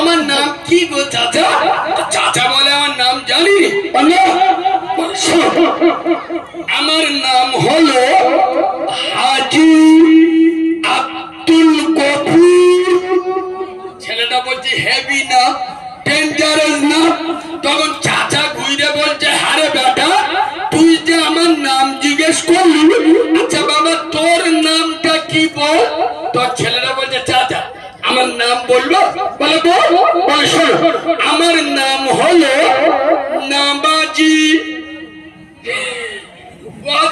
তোমার নাম কি গো চাচা? চাচা বলে আমার নাম জানি? আমার নাম হলো হাজি আব্দুল গফুর। ছেলেটা বলছে হেভি না, ডেঞ্জারাস না? তখন চাচা ঘুরে বলছে হারে বেটা, তুই যে আমার নাম জিজ্ঞেস করলি, আচ্ছা বাবা তোর নামটা কি বল? তোর ছেলেটা বলছে চাচা আমার নাম বলবো? বলে বল। শোনো, আমার নাম হলো নামাজি।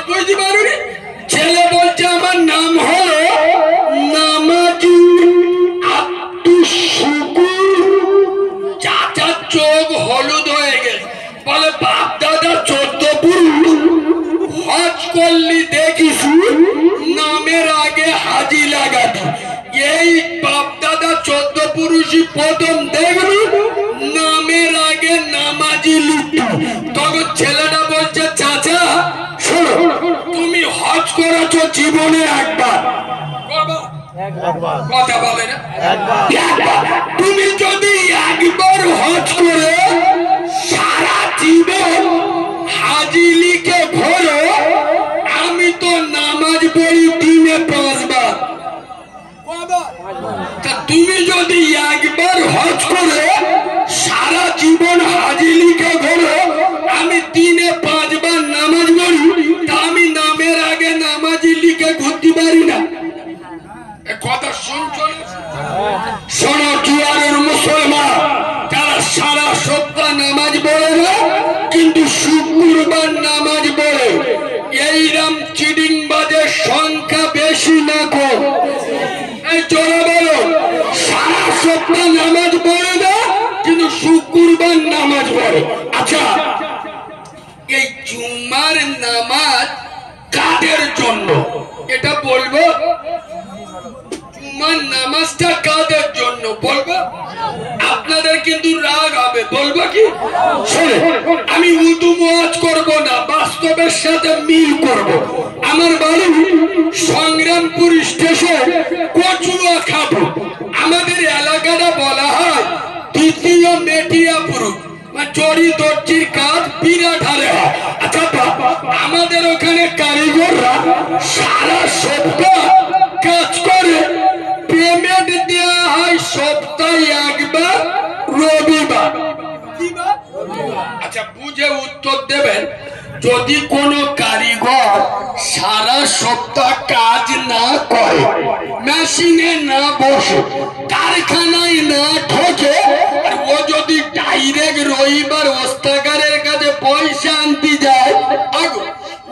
বুঝতে পারুনি? ছেলে বলছে আমার নাম হলো নামাজি আব্দুল শুকুর। চাচার চোখ হলুদ হয়ে গেছে, বলে বাপ দাদা 14 পুরুষ হজ করলি দেখিস, নামের আগে হাজি লাগাবি। এই বাপ দাদা 14 পুরুষই প্রথম দেখবি নামের আগে নামাজি লিখবি। তখন ছেলেটা বলছে চাচা শোনো, তুমি হজ করেছো জীবনে একবার, কথা বলে না? তুমি যদি একবার হজ করে সারা জীবন হাজি লিখে ঘোরো, আমি তো নামাজ পড়ি দিনে 5 বার। তুমি যদি একবার হজ করে সারা জীবন হাজি লিখে ঘোরো, আমি দিনে 5 বার নামাজ পড়ি, তা আমি নামের আগে নামাজি লিখে ঘুরতে পারি না? কথা শুনছো? শোনো জুয়ারের মুসলমান, তারা সারা সপ্তাহ নামাজ পড়ে না, কিন্তু শুক্রবার নামাজ পড়ে। এইরকম চিডিং বাজের সংখ্যা বেশি না কম? এই চলো বলো, সারা সপ্তাহ নামাজ পড়ে না কিন্তু শুক্রবার নামাজ পড়ে। আচ্ছা, এই জুম্মার নামাজ কাদের জন্য এটা বলবো? জুম্মার নামাজটা কাদের জন্য বলবো? আপনাদের কিন্তু রাগ হবে, বলবো কি? আমি উর্দু ওয়াজ করব না, বাস্তবের সাথে মিল করব। আমার বাড়ি সংগ্রামপুর স্টেশন, কচুয়া খাবো। আমাদের এলাকাটা বলা হয় দ্বিতীয় মেটিয়াপুর, চড়ি দর্জির কাজ বিরাট হারে হয়। আচ্ছা, আমাদের ওখানে কারিগররা সারা সপ্তাহ কাজ করে, পেমেন্ট দেওয়া হয় সপ্তাহে একবার রবিবার। আচ্ছা, বুঝে উত্তর দেবেন। যদি কোনো কারিগর সারা সপ্তাহ কাজ না করে, মেশিনে না বসে, কারখানায় না ঢোকে, আর ও যদি ডাইরেক্ট রবিবার ওস্তাগারের কাছে পয়সা আনতে যায়,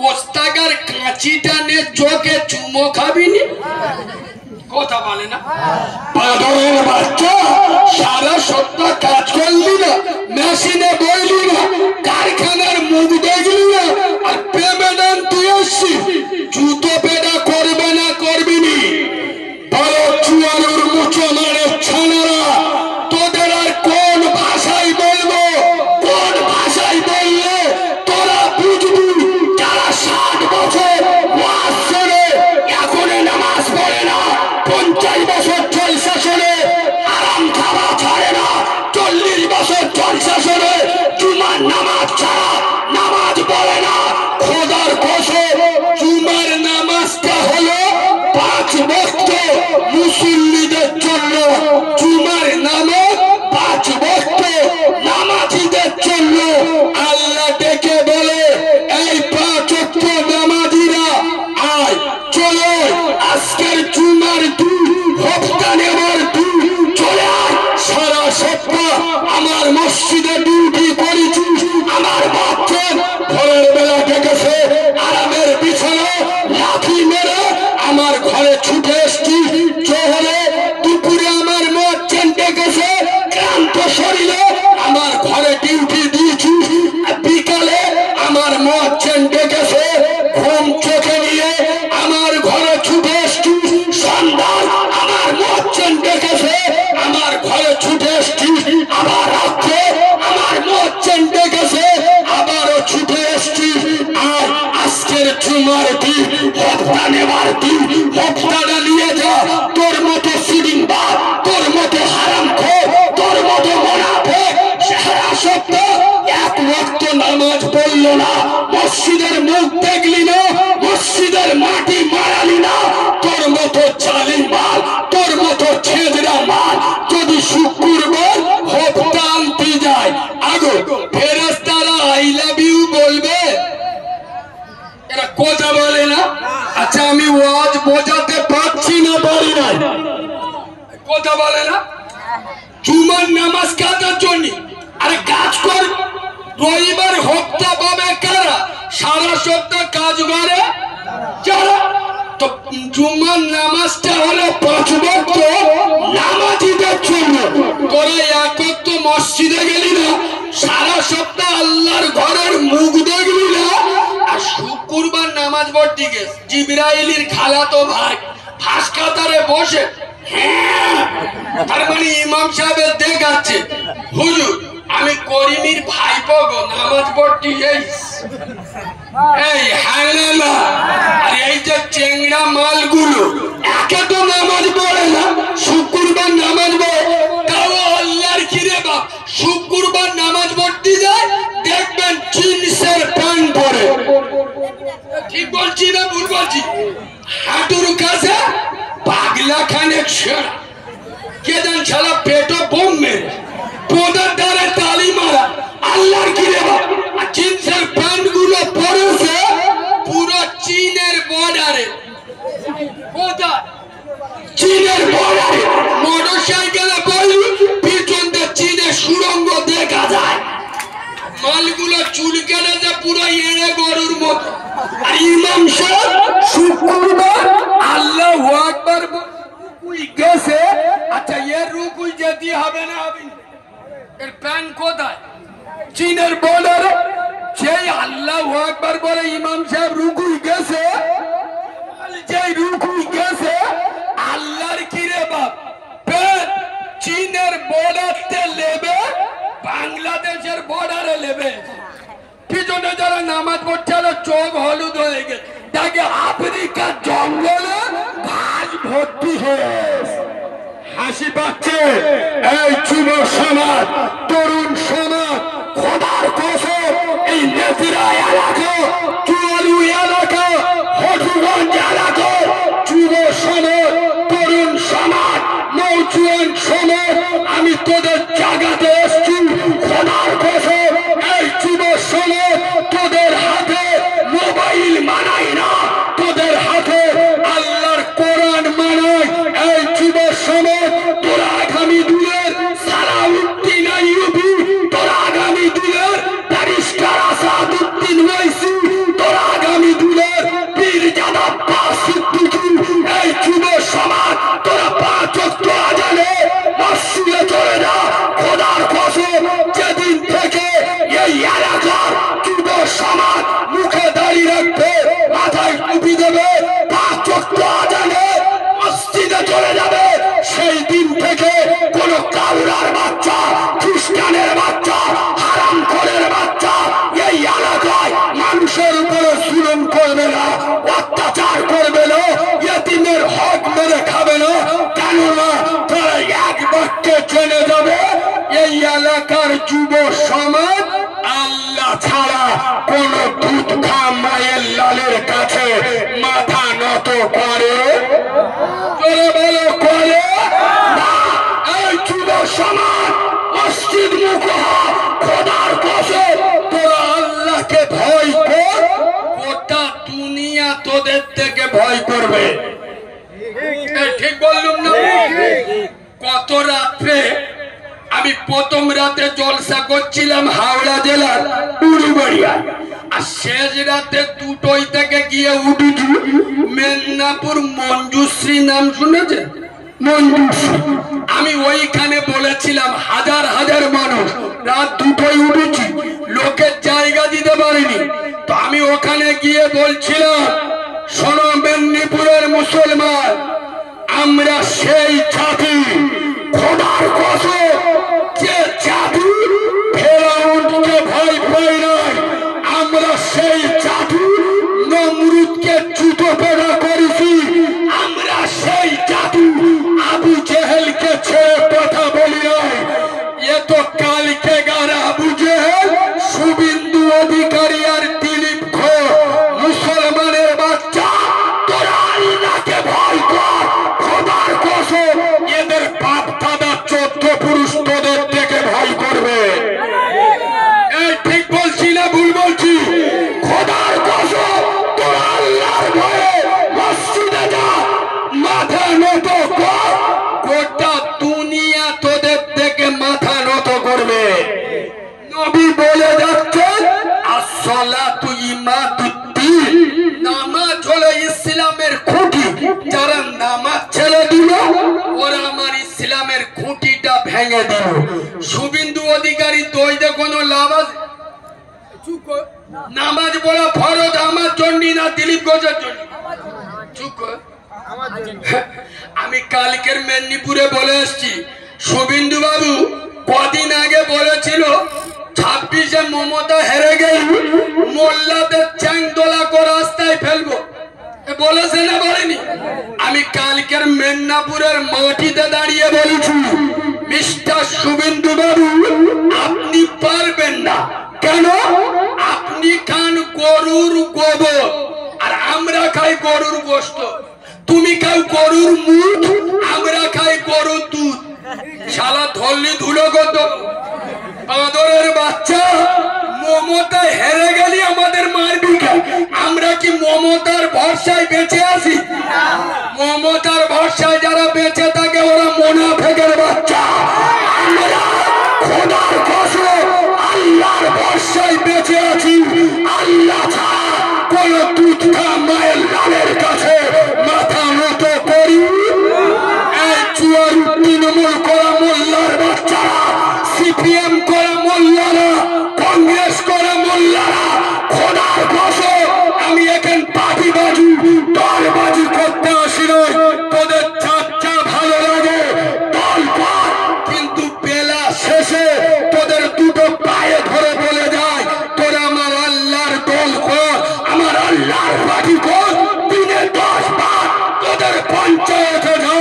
ওস্তাগার কাঁচিটা নিয়ে চোখে চুমো খাবিনি? কথা বলে না? পাগলের বাচ্চা, সারা সপ্তাহ কাজ করলি না, মেশিনে বইলি না, কারখানার মুখ দেখলি না, আর পেমেন্ট আনতে আসছি, জুতো পেটা করবে না করবি নি? বলো চুয়ালুর মুচো মারে ছানারা, তোদের আর কোন ভাষায় বলবো? কোন ভাষায় বললে তোরা বুঝবি? যারা 60 বছর ওয়াজ শুনে এখনো নামাজ পড়ে না, 50 বছর জলসা শুনে আরাম খাওয়া ছাড়ে না, 40 বছর জলসা শুনে জুমার নামাজ ছাড়া নামাজ পড়ে না। খোদার কসম, জুমার নামাজটা হলো 5 ওয়াক্ত মুসল্লিদের জন্য। জুমার নামাজ 5 ওয়াক্ত নামাজিদের জন্য। আল্লাহ ডেকে বলে, এই 5 ওয়াক্ত নামাজিরা আয়, চলো আজকের জুমার দিন, হপ্তা নেবার দিন, চলে আয়। সারা সপ্তাহ আমার মসজিদে ডিউটি করেছি, আমার বাচ্চার ভোরের বেলা ডেকেছে, আরামের বিছানা লাথি মেরে আমার ঘরে ছুটে এসছি। জোহরে দুপুরে আমার মুয়াজ্জিন ডেকেছে, ক্লান্ত শরীরে আমার ঘরে ডিউটি দিয়েছি। বিকালে আমার মুয়াজ্জিন ডেকেছে, ঘুম চোখে নিয়ে আমার ঘরে ছুটে এসছি। সন্ধ্যায় আমার মুয়াজ্জিন ডেকেছে, আমার ঘরে ছুটে এসছি। আবার রাত্রে আমার মুয়াজ্জিন ডেকেছে, আবারও ছুটে এসছি। আর আজকের জুমার দিন, হপ্তা নেবার দিন, হপ্তাটা নিয়ে যা। তোর মতো সিডিং বাদ, তোর মতো হারাম খোর, তোর মতো আমি ওয়াজ বোঝাতে পারছি না, পারি না, কথা বলে না। জুমার নামাজ কাটার জন্য আরে কাজ কর, রবিবার হপ্তা পাবে কারা? সারা সপ্তাহ কাজ করে যারা। তো জুমার নামাজটা হলো 5 ওয়াক্ত নামাজীদের জন্য। তোরা একত্র মসজিদে গেলি না, সারা সপ্তাহ আল্লাহর ঘরের মুখ দেখলি না, আর শুক্রবার নামাজ পড়তে গেছ জিবরাইলের খালাতো ভাই ফাঁস কাতারে বসে, হ্যাঁ তার মানে ইমাম সাহেবের দেখাচ্ছে হুজুর আমি করিমের ভাইপো গো নামাজ পড়তে এই হালালা। আর এই যে চেংড়া মালগুলো একে তো নামাজ পড়ে না, শুক্রবার নামাজ পড়ে, তাও আল্লাহর কিরে বাপ শুক্রবার নামাজ পড়তে যায় দেখবেন জিন্সের প্যান্ট পরে। ঠিক বলছি না ভুল বলছি? হাঁটুর কাছে পাগলা খানে ছেড়া, কে জান ছাড়া পেটো বোম মেরে পোদার দ্বারে তালি মারা। আল্লাহর কিরে বাপ জিন্সের প্যান্ট গুলো পরেছে পুরো চীনের বর্ডারে, কোথায় চীনের বর্ডারে মোটর সাইকেলে বলি পিছন দিয়ে চীনের সুড়ঙ্গ দেখা যায়। মালগুলো চুল কেটেছে পুরো এড়ে গরুর মতো। আর ইমাম সাহেব শুক্রবার আল্লাহু আকবার গেছে, আচ্ছা এর রুকুই যেতে হবে না, এর প্যান কোথায়? চীনের বর্ডারে। সেই আল্লাহু আকবার বলে ইমাম সাহেব রুকুই গেছে, যেই রুকুই গেছে আল্লাহর কিরে বাপ প্যান চীনের বর্ডারতে লেবে বাংলাদেশের বর্ডারে লেবে। পিছনে যারা নামাজ পড়ছে চোখ হলুদ হয়ে গেছে, তাকে আফ্রিকার জঙ্গলে ঘাস ভর্তি হয়ে হাসি পাচ্ছে। এই যুব সমাজ, তরুণ সমাজ, খোদার কসম এই নেতিরা এলাকা, চুয়ালু এলাকা, হজুগঞ্জ এলাকা, যুব সমাজ, তরুণ সমাজ, নৌজওয়ান সমাজ, আমি তোদের জাগাতে এসছি। খোদার কসম এই যুব সমাজ, তোদের হাতে মোবাইল মানাই না, তোদের হাতে আল্লাহর কোরআন মানাই। এই যুব সমাজ তোরা আগামী দিনের সালাউদ্দিন আইয়ুবী, তোরা আগামী দিনের ব্যারিস্টার আসাদউদ্দিন ওয়াইসি, তোরা আগামী দিনের পীরজাদা আব্বাস সিদ্দিকী। এই যুব সমাজ তোরা 5 ওয়াক্ত আজানে মসজিদে চলে যা। খোদার কসম যেদিন থেকে এই এলাকার যুব সমাজ মুখে দাড়ি রাখবে, মাথায় টুপি দেবে, 5 ওয়াক্ত আজানে মসজিদে চলে যাবে, সেই দিন থেকে কোন কাউরার বাচ্চা, খ্রিস্টানের বাচ্চা, হারামখোরের বাচ্চা এই এলাকায় মানুষের উপরে জুলুম করবে না, অত্যাচার করবে না, ইয়েতিমের হক মেরে খাবে না। কেননা তারা এক বাক্যে জেনে যাবে এই এলাকার যুব সমাজ আল্লাহ ছাড়া কোন দুধ খা মায়ের লালের কাছে মাথা নত করে বলো করে না। এই যুব সমাজ মসজিদ মুখ খোদার কসম তোরা আল্লাহকে ভয় কর, গোটা দুনিয়া তোদের থেকে ভয় করবে। ঠিক বললুম না? কত রাত্রে আমি প্রথম রাতে জলসা করছিলাম হাওড়া জেলার উড়িবাড়িয়ায়, আর শেষ রাতে 2টোই থেকে গিয়ে উঠেছি মেদিনীপুর মঞ্জুশ্রী, নাম শুনেছেন? মঞ্জুশ্রী। আমি ওইখানে বলেছিলাম হাজার হাজার মানুষ, রাত 2টোয় উঠেছি, লোকের জায়গা দিতে পারিনি। তো আমি ওখানে গিয়ে বলছিলাম শোনো মেদিনীপুরের মুসলমান, আমরা সেই জাতি, খোদার কসম যে জাতি ফেরাউনকে ভয় পাই নাই, আমরা সেই জাতি নমরুদকে জুতো পেটা করেছি, আমরা সেই জাতি আবু জেহেলকে ছেড়ে কথা বলি নাই। এ তো কালকে গারা আবু জেহেল, শুভেন্দু অধিকারী আর দিলীপ ঘোষ, মুসলমানের বাচ্চা, তোরা আল্লাহকে ভয় কর। খোদার কসম এদের বাপ দাদা ভেঙে দেব। শুভেন্দু অধিকারী দইতে কোনো লাভ আছে? নামাজ পড়া ফরজ আমার জন্য না দিলীপ ঘোষের জন্য? চুপ কর। আমি কালকের মেদিনীপুরে বলে এসছি, শুভেন্দু বাবু কদিন আগে বলেছিল 26-এ মমতা হেরে গেলে মোল্লাদের চ্যাংদোলা করে রাস্তায় ফেলবো, বলেছে না বলেনি? আমি কালকের মেদিনীপুরের মাটিতে দাঁড়িয়ে বলেছি, মিস্টার শুভেন্দু বাবু আপনি পারবেন না। কেন? আপনি খান গরুর গোবর আর আমরা খাই গরুর গোশত। তুমি খাও গরুর মুখ, আমরা খাই গরুর দুধ। শালা ধরলি ধুলো কত বাঁদরের বাচ্চা। মমতা হেরে গেলি আমাদের মারবি। আমরা কি মমতার ভরসায় বেঁচে আছি? মমতার ভরসায় যারা বেঁচে থাকে ওরা মুনাফিকের বাচ্চা। আমরা খোদার কসম আল্লাহর ভরসায় বেঁচে আছি। আল্লাহ ছাড়া কোন দুধ খা মায়ের লালের কাছে মাথা নত করি। এই চুয়ার তৃণমূল করা মোল্লার বাচ্চারা, সিপিএম করা মোল্লারা, কংগ্রেস করা মোল্লারা, খোদার কসম আমি এখন পার্টিবাজি দলবাজি করতে আসি নয়। তোদের চাচ্চা ভালো লাগে দল কর, কিন্তু বেলা শেষে তোদের দুটো পায়ে ধরে বলে যায় তোরা আমার আল্লাহর দল কর, আমার আল্লাহর পার্টি কর। দিনে 10 বার তোদের পঞ্চায়েতে যা,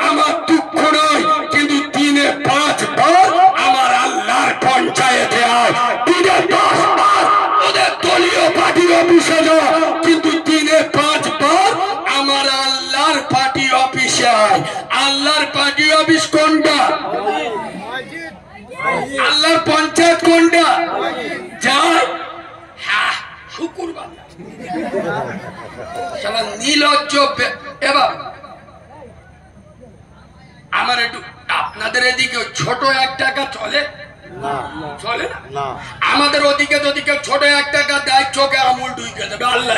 আমার দুঃখ নয়, কিন্তু দিনে 5 বার আমার আল্লাহর পঞ্চায়েতে আয়। দিনে 10 বার তোদের দলীয় পার্টি অফিসে যা, কিন্তু দিনে 5 বার আমার আল্লাহর পার্টি অফিসে আয়। আল্লাহর পার্টি অফিস কোনটা? আল্লাহর পঞ্চায়েত কোনটা? যায় হ্যাঁ শুক্রবার। শালা নির্লজ্জ। এবার আমার একটু আপনাদের এদিকে ছোট 1 টাকা চলে? চলে না। আমাদের ওদিকে যদি কেউ ছোট 1 টাকা দেয় চোখে আমুল ঢুকে দেবে। আল্লাহ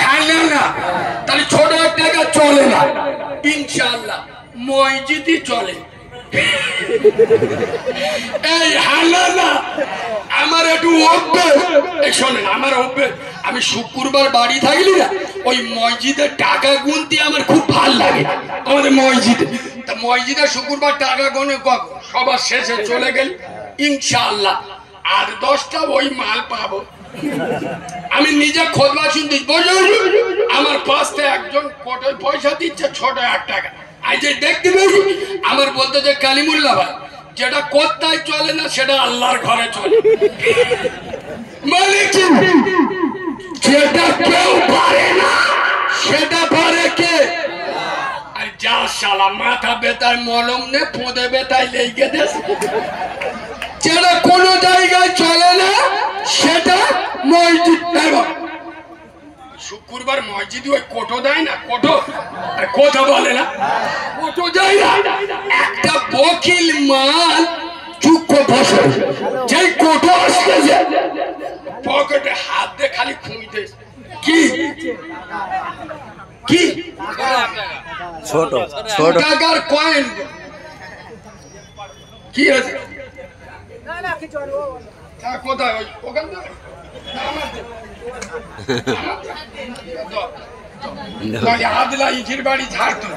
হ্যাঁ না, তাহলে ছোট 1 টাকা চলে না। ইনশাআল্লাহ মসজিদই চলে। এই হালা না, আমার একটু অভ্যেস। শোনেন আমার অভ্যেস, আমি শুক্রবার বাড়ি থাকলি না ওই মসজিদে টাকা গুনতে আমার খুব ভাল লাগে। আমাদের মসজিদে তা মসজিদে শুক্রবার টাকা গুনে সবার শেষে চলে গেল ইনশাআল্লাহ 8-10টা ওই মাল পাবো। আমি নিজে খোদবা শুনতে আমার পাশে একজন কোটায় পয়সা দিচ্ছে ছোট 1 টাকা। আজ দেখতে পেয়েছি আমার বলতে যে কালিমুল্লাহ ভাই যেটা কোথায় চলে না সেটা আল্লাহর ঘরে চলে। মানে কি যেটা কেউ পারে না সেটা পারে কে? আর যা শালা মাথা বেতায় মলম নে পোঁদে বেতায় লেগে দেশ। যেটা কোনো জায়গায় চলে না সেটা মসজিদ। শুক্রবার মসজিদে ওই কোটো দেয় না, কোটো বলে না, কোটো দেয় না। একটা বকিল মাল চুক্ষ বসে যেই কোটো আসতেছে পকেটে হাত দিয়ে খালি খুঁজতে। কি কি ছোট টাকার কয়েন কি আছে? কোথায় ওখান থেকে আদলা ইটির বাড়ি ঝাড়তো।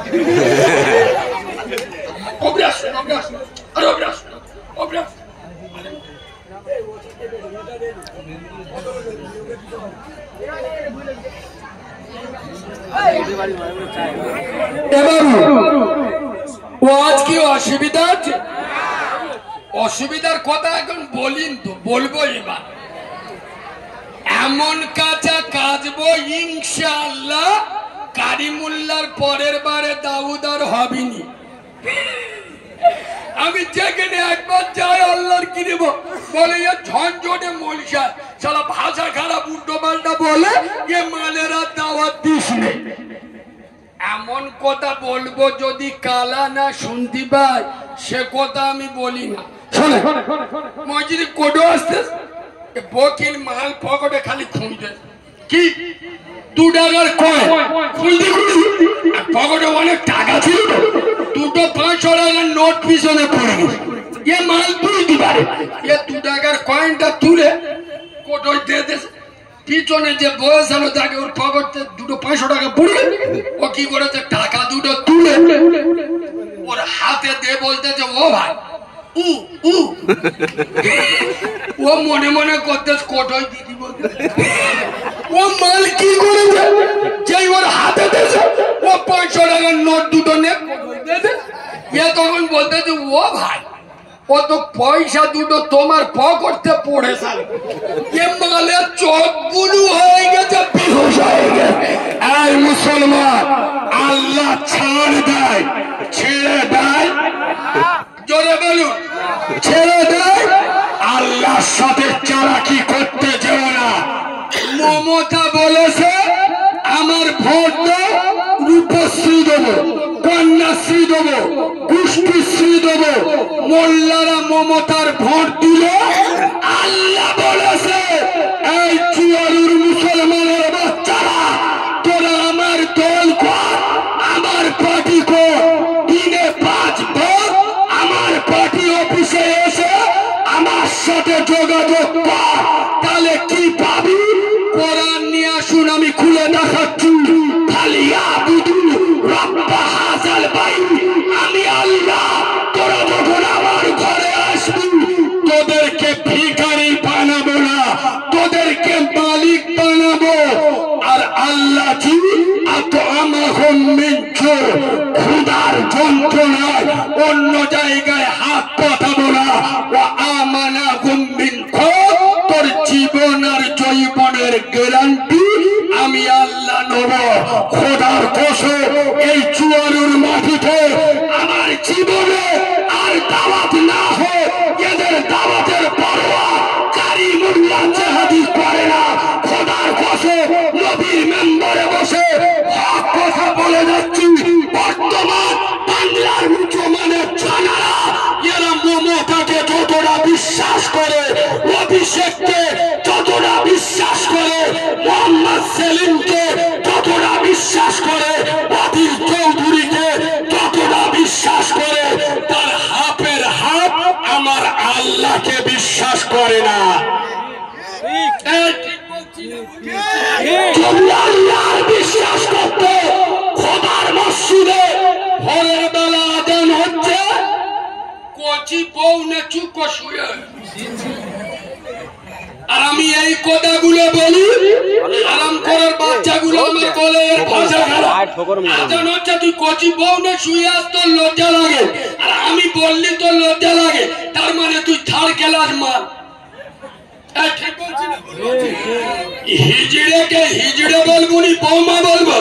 ও আজ কি অসুবিধা আছে? অসুবিধার কথা এখন বলিন তো, বলবো এবার। এমন কাজা কাজবো ইনশাআল্লাহ কারিমুল্লাহর পরের বারে দাউদ আর হবেনি। আমি যেখানে একবার যাই আল্লাহর কি দেব বলে ঝঞ্ঝটে মলসা সালা ভাষা খারাপ উল্টো পাল্টা বলে এ মালের আর দাওয়াত দিস নে। এমন কথা বলবো যদি কালা না শুনতে পাই সে কথা আমি বলি না। শোনে মসজিদে কোটো আসতে বকিল মাল পকেটে খালি খুঁজতে কি 2 টাকার কয়েন খুলতে পকেটে অনেক টাকা ছিল, দুটো 500 টাকার নোট পিছনে পড়ে গেছে। এ মাল বুঝতে পারে, এ 2 টাকার কয়েনটা তুলে কোটোয় দিয়ে দিয়েছে। পিছনে যে বয়স হলো তাকে ওর পকেটে দুটো 500 টাকা পড়ে, ও কি করেছে টাকা দুটো তুলে ওর হাতে দিয়ে বলতেছে ও ভাই ও মনে মনে করতে কোটোয় দিদি বলতে। ও মাল কি করেছে, যেই ওর হাতে দিয়েছে ও 500 টাকার নোট দুটো নিয়ে এ তখন বলতেছে ও ভাই ও তো পয়সা দুটো তোমার পকেটে পড়েছে। এ মালের চোখ বুলু হয়ে গেছে, বেহুশ হয়ে গেছে। এই মুসলমান, আল্লাহ ছাড় দেয়, ছেড়ে দেয়, জোরে বলুন, ছেড়ে দেয়। আল্লাহর সাথে চালাকি করতে যেও না। মমতা বলেছে আমার ভোট দাও, রূপশ্রী দেবো, কন্যাশ্রী দেবো, পুষ্টিশ্রী দেবো। মোল্লারা মমতার ভোট দিল। আল্লাহ বলেছে এই চুয়ালুর মুসলমানের বাচ্চারা, তোরা আমার দল কর, আমার পার্টি কর, দিনে 5 বার আমার পার্টি অফিসে এসে আমার সাথে যোগাযোগ কর। তাহলে কি পাবি? কোরআন নিয়ে আসুন, আমি খুলে দেখাচ্ছি। আমি আল্লাহ। তোরা যখন আমার ঘরে আসবি, তোদেরকে ভিখারি বানাবো না, তোদেরকে মালিক বানাবো। আর আল্লাহ কি ক্ষুধার যন্ত্রণায় অন্য জায়গায় হাত পাঠাবো না। আমানা গুম্বিন তোর জীবন আর জৈবনের গ্যারান্টি আমি আল্লাহ নেব। খোদার কসম, এই চুয়ালুর মাটিতে আমার জীবনে আর দাওয়াত না হয়, এদের দাওয়াতের পরোয়া কারিমুল্লাহ জাহাদি করে না। খোদার কসম, নবীর মেম্বারে বসে হক কথা বলে যাচ্ছি। বর্তমান বাংলার মুসলমানের জানারা এরা মমতাকে যতটা বিশ্বাস করে, অভিষেককে যতটা বিশ্বাস করে, মোহাম্মদ সেলিমকে যতটা বিশ্বাস করে, আদিল চৌধুরীকে যতটা বিশ্বাস করে, তার হাফের হাফ আমার আল্লাহকে বিশ্বাস করে না। যদি আল্লাহর বিশ্বাস করতে, খোদার মসজিদে ভোরের বেলা আজান হচ্ছে, কচি বউ না চুপ শুয়ে। আর আমি এই কথাগুলো বলি, আরাম করার বাচ্চাগুলো আমার কোলে এর ভাষা খারাপ। আজান হচ্ছে, তুই কচি বউ না শুয়ে আস, তোর লজ্জা লাগে। আর আমি বললি তোর লজ্জা লাগে, তার মানে তুই 3rd ক্লাস মাল। হিজড়েকে হিজড়ে বলবো নি, বৌমা বলবো?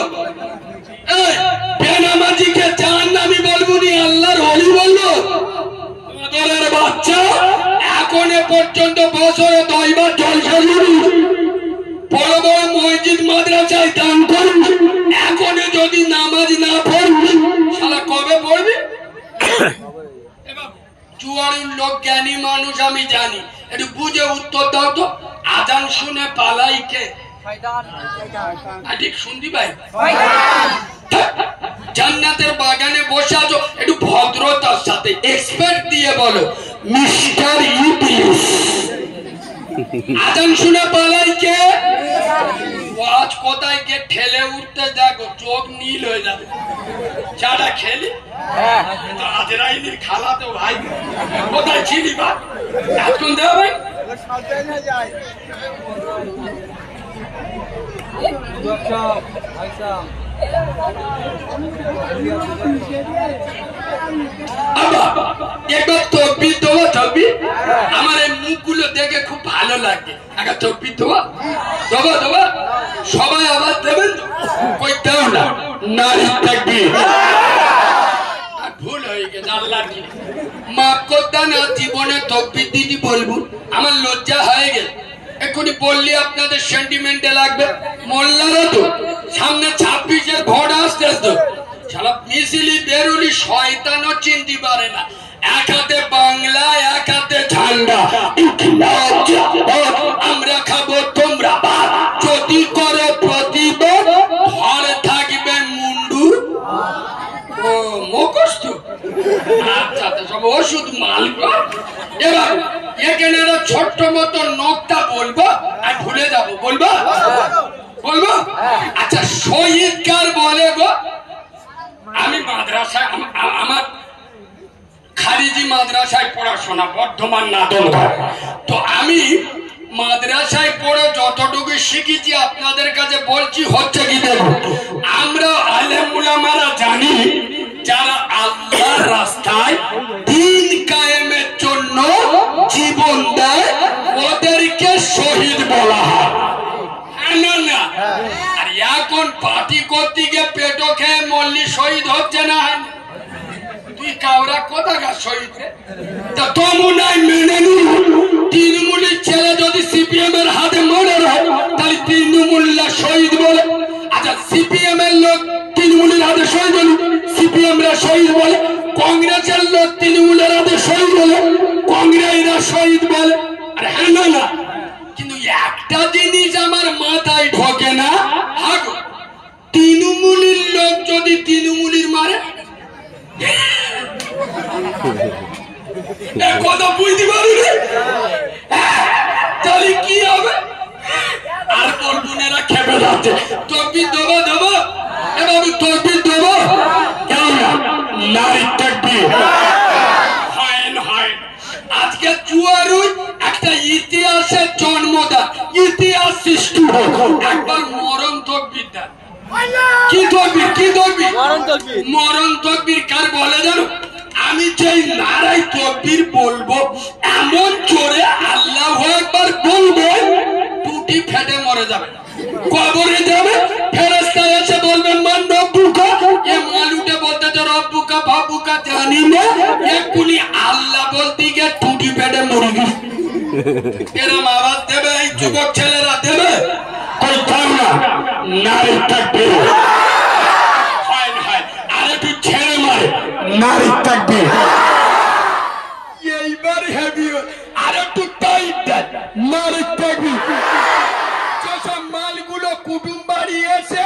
বেনামাজিকে জাহান্নামী বলবো নি, আল্লাহর ওলি বলবো? তোদের বাচ্চা এখন পর্যন্ত বছরে 10 বার জলসা করি, বড় বড় মসজিদ মাদ্রাসায় দান করি, এখন যদি নামাজ না পড়বি শালা কবে পড়বি? চুয়াড়ির লোক জ্ঞানী মানুষ আমি জানি, একটু বুঝে উত্তর দাও তো। আজান শুনে পালাই কে? ঠিক শুনতি ভাই? জান্নাতের বাগানে বসে আছো, একটু ভদ্রতার সাথে এক্সপার্ট দিয়ে বলো মিস্টার ইবলিস। আজান শুনে পালাই কে? আজ কোথায় গিয়ে ঠেলে উঠতে দেখো, চোখ নীল হয়ে যাবে। চাটা খেলি আজরাইলির খালাতো ভাই, কোথায় ছিলি ভাই? এখন দেওয়া ভাই একবার তকবির দেবো। তকবির আমার এই মুখগুলো দেখে খুব ভালো লাগে। একটা তকবির দেবো, দেবো দেবো, সবাই আবার দেবেন তো? কই দেও না, নারী তকবির। ভুল হয়ে গেছে, আল্লাহ মাফ করতে না। জীবনে তকবির দিদি বলবো, আমার লজ্জা হয়ে গেছে। এক্ষুনি বললি আপনাদের সেন্টিমেন্টে লাগবে। মোল্লারা তো সামনে 26-এর ভোট আসতে তো সারা মিছিলি বেরুলি শয়তানও চিনতে পারে না। এক হাতে বাংলা, এক হাতে ঝান্ডা। আমরা খাবো তোমরা যদি করো এবার এখানে ছোট্ট মতো নোকটা বলবো আর ভুলে যাবো, বলবো বলবো। আচ্ছা শহীদ কার বলে গো? আমি মাদ্রাসায়, আমার খারিজি মাদ্রাসায় পড়াশোনা, বর্ধমান নাদনঘাট। তো আমি মাদ্রাসায় পড়ে যতটুকু শিখেছি আপনাদের কাছে বলছি, হচ্ছে কি দেখুন, আমরা আলেম উলামারা জানি যারা আল্লাহর রাস্তায় দ্বীন কায়েমের জন্য জীবন দেয় ওদেরকে শহীদ বলা হয়। না আর এখন পার্টি করতে গিয়ে পেটো খেয়ে মল্লি শহীদ হচ্ছে না। তুই কাউরা কোথাকার শহীদ রে? তা তমুনায় মেনে নি তৃণমূলের ছেলে যদি সিপিএম এর হাতে মরে রয় তাহলে তৃণমূল্লা শহীদ বলে। আচ্ছা সিপিএম এর লোক তৃণমূলের হাতে শহীদ হল, সিপিএম রা শহীদ বলে। কংগ্রেসের লোক তৃণমূলের হাতে শহীদ হলে কংগ্রেসরা শহীদ বলে। আরে হ্যাঁ না, কিন্তু একটা জিনিস আমার মাথায় ঢোকে না, হাগো তৃণমূলের লোক যদি তৃণমূলের মারে কথা বুঝতে পারি তাহলে কি হবে? আর বলবুনেরা খেপে যাচ্ছে, তকবির দেবো দেবো, এবার তকবির দেবো কেন না? নারী তাকবীর হয়। আজকে জুয়ারুই একটা ইতিহাসের জন্মদান, ইতিহাস সৃষ্টি হোক। একবার মরণ তকবীর দেন। কি তকবীর? কি তকবীর? মরণ তকবীর কার বলে জানো? আমি যেই নারাই তকবীর বলবো এমন জোরে আল্লাহু আকবার বলবো টুটি ফেটে মরে যাবে, কবরে যাবে। ফেরেশতা এসে বলবে মান রব্বুকা, এ মালুটে বলতে তো রব্বুকা বাবুকা জানি না, এক্ষুনি আল্লাহ বলতে গিয়ে টুটি ফেটে মরে গেছে। এরম আওয়াজ দেবে এই যুবক ছেলেরা, দেবে? কই থাম না, নারী তাকবীর হয়। আর একটু ছেড়ে মারে, নারী তাকবীর। এইবার হেভি, আর একটু টাইট দেন, নারী তাকবীর। যেসব মালগুলো কুটুম বাড়ি এসে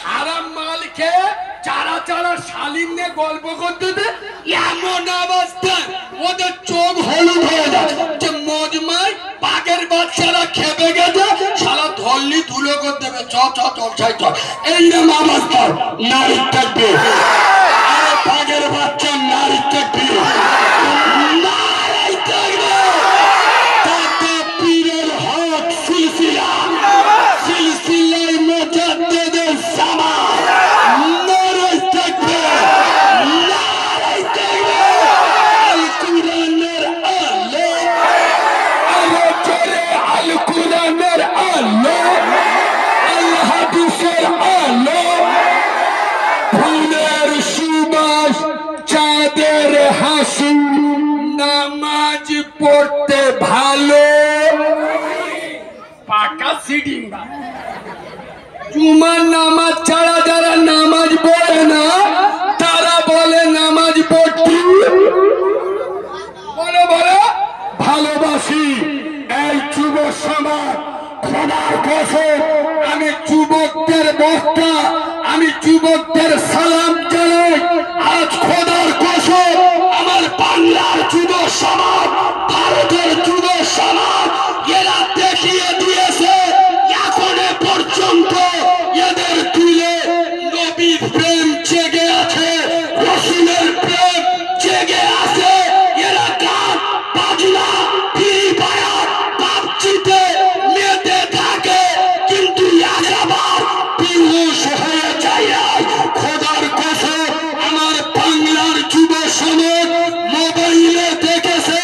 হারাম মাল খেয়ে চারা চারা শালিন নিয়ে গল্প করতে দে, এমন অবস্থা ওদের চোখ হলুদ হয়ে যায় যে মজমায় বাঘের বাচ্চারা খেপে গেছে, সারা ধল্লি ধুলো করে দেবে। চ এইরকম অবস্থা, নারী তাকবীর। আরে বাঘের বাচ্চা, নারী তাকবীর। নামাজ পড়তে ভালো পাকা সিডিং। জুমার নামাজ ছাড়া যারা নামাজ পড়ে না তারা বলে নামাজ পড়তে বলো ভালোবাসি। এই যুব সমাজ, খোদার কসম আমি যুবকদের বক্তা, আমি যুবকদের সালাম জানাই। আজ খোদার কসম আমার বাংলার যুব সমাজ, ভারতের যুব সমাজ এরা দেখিয়ে দিয়েছে এখনো পর্যন্ত এদের দিলে নবীর প্রেম জেগে আছে, রসুলের প্রেম জেগে আছে। এরা গান বাজনা ফ্রি ফায়ার পাবজিতে মেতে থাকে, কিন্তু একবার বেহুশ হয়ে যায়। খোদার কসম আমার বাংলার যুব সমাজ মোবাইলে দেখেছে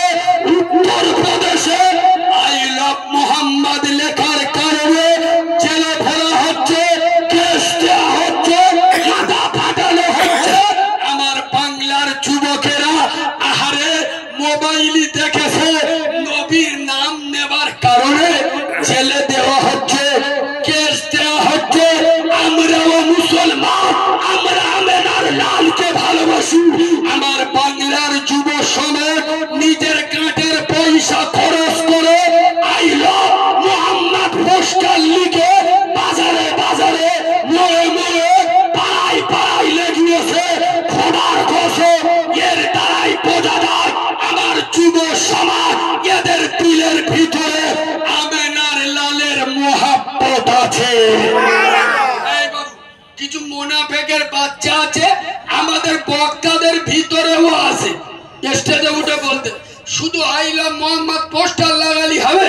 উত্তর প্রদেশে আই লাভ মোহাম্মদ লেখার কারণে জেলে ফেলা হচ্ছে, কেস দেওয়া হচ্ছে, মাথা ফাটানো হচ্ছে। আমার বাংলার যুবকেরা আহারে মোবাইলই দেখেছে, নবীর নাম নেবার কারণে জেলে দেওয়া হচ্ছে, কেস দেওয়া হচ্ছে। আমরাও মুসলমান, আমরা আমেনার লালকে ভালোবাসি। আমার বাংলার যুব সমাজ নিজের কাঠের পয়সা খরচ করে আই লাভ মোহাম্মদ পোস্টার লিখে বাজারে বাজারে মোড়ে পাড়ায় লেগিয়েছে। খোদার কসম এর দ্বারাই বোঝা যায় আমার সমাজ এদের দিলের ভিতরে আমেনার লালের মোহাব্বত আছে। কিছু মুনাফিকের বাচ্চা আছে আমাদের বক্তাদের ভিতরেও আছে, স্টেজে উঠে বলতে শুধু আই লাভ মোহাম্মদ পোস্টার লাগালি হবে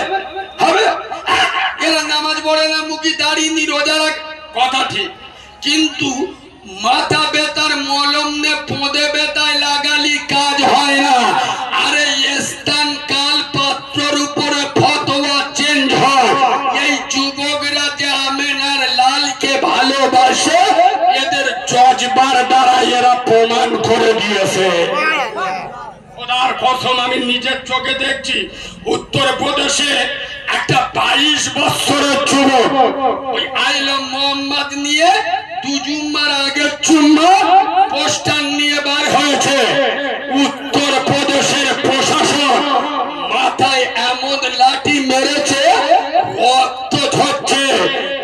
হবে, এরা নামাজ পড়ে না, মুখে দাঁড়িয়ে নি, রোজা রাখ, কথা ঠিক, কিন্তু মাথা বেতার মলম নে পোঁদে বেতায় লাগালি কাজ হয় না। আরে স্থান কাল পাত্রর উপরে ফতোয়া চেঞ্জ হয়। এই যুবকরা যে আমেনার লালকে ভালোবাসে এদের জজবার দ্বারা এরা প্রমাণ করে দিয়েছে। খোদার কসম আমি নিজের চোখে দেখছি, উত্তরপ্রদেশে একটা 22 বছরের যুবক ওই আইলাম মোহাম্মদ নিয়ে দুজুম্মার আগে চুম্মা পোস্টার নিয়ে বার হয়েছে। উত্তরপ্রদেশের প্রশাসন মাথায় এমন লাঠি মেরেছে রক্ত ঝরছে।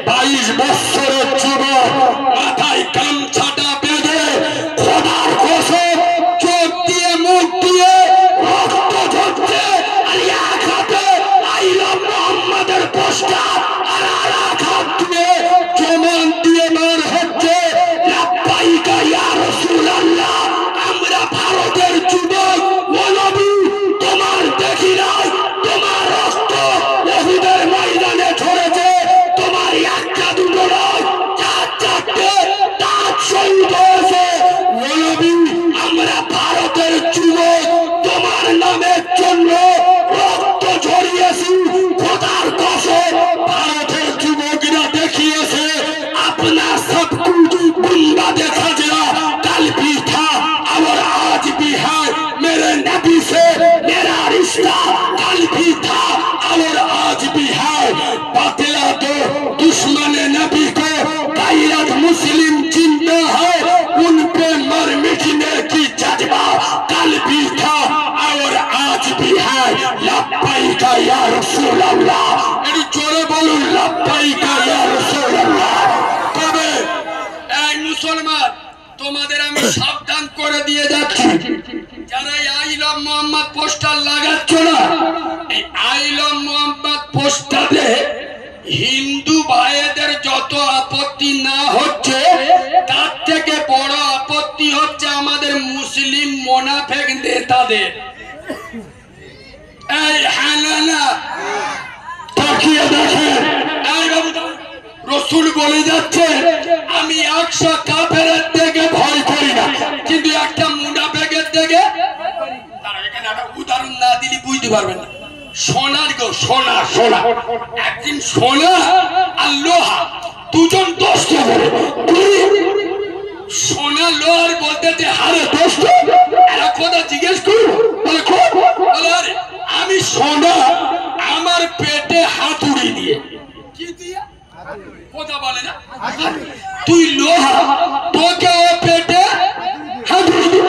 22 বছরের যুবক মাথায় গামছাটা বেঁধে খোদার কসম চোখ দিয়ে মুখ দিয়ে রক্ত ঝরছে। আর এক হাতে আইলাম মোহাম্মদের পোস্টার আর এক হাত দিয়ে জমান দিয়ে বার হচ্ছে লাব্বাইকা ইয়া রাসূলুল্লাহ। আমরা ভারতের যুবক ও নবী তোমার দেখি নাই, তোমার রক্ত উহুদের ময়দানে ঝরেছে, তোমার একটা দুটো নয় চার চারটে তাজ শহীদ হয়েছে। ও নবী আমরা ভারতের যুবক তোমার নামের জন্য রক্ত ঝরিয়েছি। খোদার কসম ভারতের যুবকরা দেখিয়েছে अपना सब कुछ गुंडा देखा जरा कल भी था और आज भी है, मेरे नबी से मेरा रिश्ता कल भी था और आज भी है। बतला दो दुश्मन नबी को गैरत मुस्लिम जिंदा है, उन पे मर मिटने की जज्बा कल भी था और आज भी है। लब्बैक या रसूल अल्लाह, একটু জোরে বলুন লব্বাইক ইয়া রাসূল আল্লাহ। তবে এই মুসলমান তোমাদের আমি সাবধান করে দিয়ে যাচ্ছি, যারা আই লাভ মোহাম্মদ পোস্টার লাগাচ্ছ না, এই আই লাভ মোহাম্মদ পোস্টারে হিন্দু ভাইদের যত আপত্তি না হচ্ছে তার থেকে বড় আপত্তি হচ্ছে আমাদের মুসলিম মুনাফিক নেতাদের। এই হানানা তাকিয়ে দেখেন, এই বাবু রসুল বলে যাচ্ছে আমি 100 কাফেরের থেকে ভয় করি না, কিন্তু একটা মুনাফিকের থেকে। তারা এখানে একটা উদাহরণ না দিলে বুঝতে পারবেন না। সোনার গো সোনা সোনা, একদিন সোনা আর লোহা দুজন দোস্ত করে, সোনা লোহার বলতে যে হারে দোস্ত, এরা কথা জিজ্ঞেস করি বলে আরে আমি সোনা আমার পেটে হাতুড়ি দিয়ে, কি দিয়ে কথা বলে না, তুই লোহা তোকে ও পেটে হাতুড়ি দিয়ে।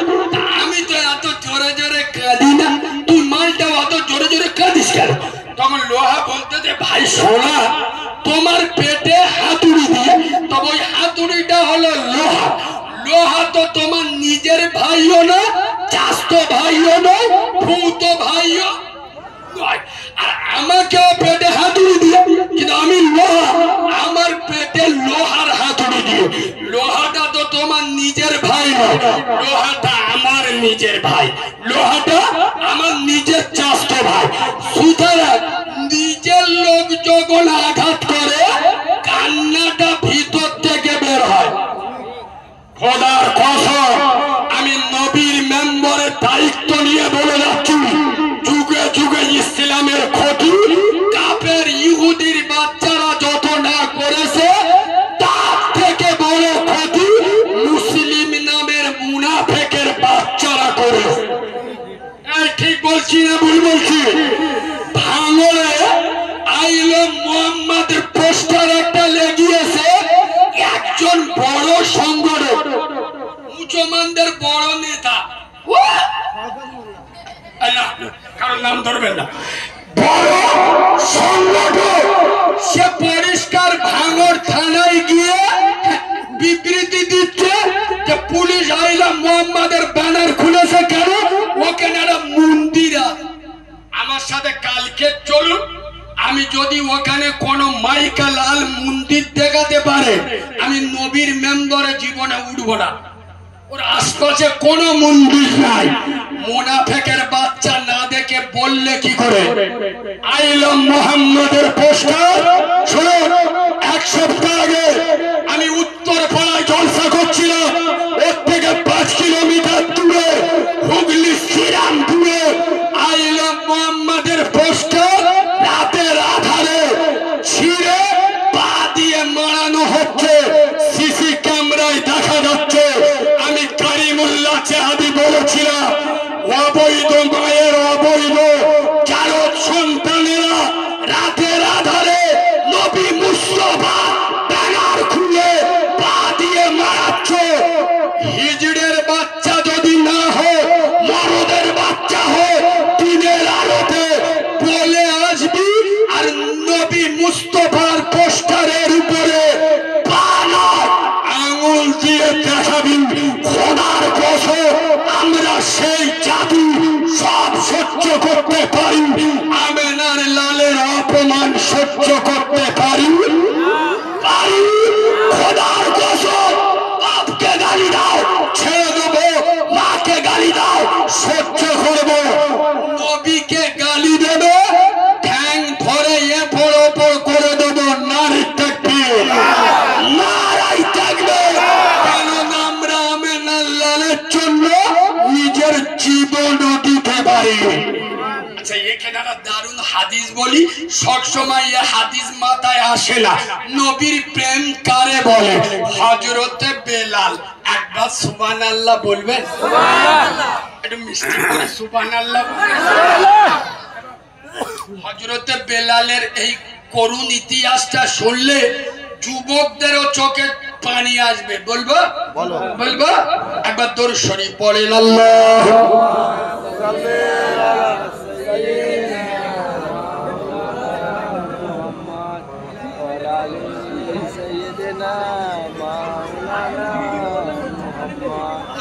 আমি তো এত জোরে জোরে কাঁদি না, তুই মালটা অত জোরে জোরে কাঁদিস কেন? তখন লোহা বলতে যে ভাই সোনা তোমার পেটে হাতুড়ি দিয়ে, তবে ওই হাতুড়িটা হলো লোহা। লোহা তো তোমার নিজের ভাইও না, চাস্তো ভাইও নয়, ফুতো ভাইও নয়, আর আমাকেও পেটে হাতুড়ি দিয়ে, কিন্তু আমি লোহা আমার পেটে লোহার হাতুড়ি দিয়ে। লোহাটা তো তোমার নিজের ভাই নয়, লোহাটা আমার নিজের ভাই, লোহাটা আমার নিজের চাস্তো ভাই। সুতরাং নিজের লোক যখন আঘাত করে কান্নাটা ভিতর থেকে বের হয়। খোদার কসম আমি নবীর মেম্বরের দায়িত্ব নিয়ে বলে যাচ্ছি, যুগে যুগে ইসলামের ক্ষতি কাফের ইহুদির বাচ্চারা যত না করেছে তার থেকে বড় ক্ষতি মুসলিম নামের মুনাফিকের বাচ্চারা করেছে। এই ঠিক বলছি না ভুল বলছি? ভাঙড়ে আইলো মোহাম্মদের পোস্টার একটা লেগিয়েছে, একজন বড় সংগঠক মুসলমানদের বড় নেতা, কারণ নাম ধরবেন না, বড় সংগঠক, সে পরিষ্কার ভাঙড় থানায় গিয়ে বিবৃতি দিচ্ছে যে পুলিশ আইলা মোহাম্মদের ব্যানার খুলেছে কেন, ওখানে একটা মন্দির আছে। আমার সাথে কালকে চলুন, আমি যদি ওখানে কোনো মাইকা লাল মন্দির দেখাতে পারে আমি নবীর মেম্বরে জীবনে উঠবো না। ওর আশপাশে কোনো মন্দির নাই। মুনাফিকের বাচ্চা না দেখে বললে কি করে আইলাম মোহাম্মদের পোস্টার? শুনুন, এক সপ্তাহ আগে আমি উত্তর পাড়ায় জলসা করছিলাম, ওর থেকে 5 কিলোমিটার দূরে হুগলি শ্রীরামপুরে আইলাম মোহাম্মদের পোস্টার রাতের আধারে ছিঁড়ে পা দিয়ে মারানো হচ্ছে, সিসি ক্যামেরায় দেখা যাচ্ছে। আমি কারিমুল্লাহ চেহাদি বলেছিলাম অবৈধ মায়ের অবৈধ জারদ সন্তানেরা রাতের আধারে নবী মুস্তাফা ব্যানার খুলে পা দিয়ে মারাচ্ছে। হিজড়ের বাচ্চা যদি না হয়, মরদের বাচ্চা হয়, দিনের আলোতে বলে আসবি আর নবী মুস্তাফার পোস্টারের উপরে পা নয় আঙুল দিয়ে দেখাবি। খোদার কসম আমরা সেই জাদু সব সহ্য করতে পারি, আমেনার লালের অপমান সহ্য করতে পারি পারি। খোদার কসম বাপকে গালি দাও ছেড়ে দেবো, মাকে গালি দাও সহ্য করবো, নবীকে গালি দেবে ঠ্যাং ধরে এপর ওপর করে দেবো। নারী থাকবে নারাই থাকবে, কেননা আমরা আমেনার লালের জন্য নিজের জীবনও দিতে পারি। আচ্ছা, এখানে একটা দারুণ হাদিস বলি, সবসময় এই হাদিস মাথায় আসে না। নবীর প্রেম কারে বলে? হযরতে বেলাল। একবার সুবহানাল্লাহ বলবেন? একটু মিষ্টি করে সুবহানাল্লাহ বলবেন। হযরতে বেলালের এই করুণ ইতিহাসটা শুনলে যুবকদেরও চোখে পানি আসবে। বলবো বলবো? একবার দরুদ শরীফ পড়েন। আল্লাহ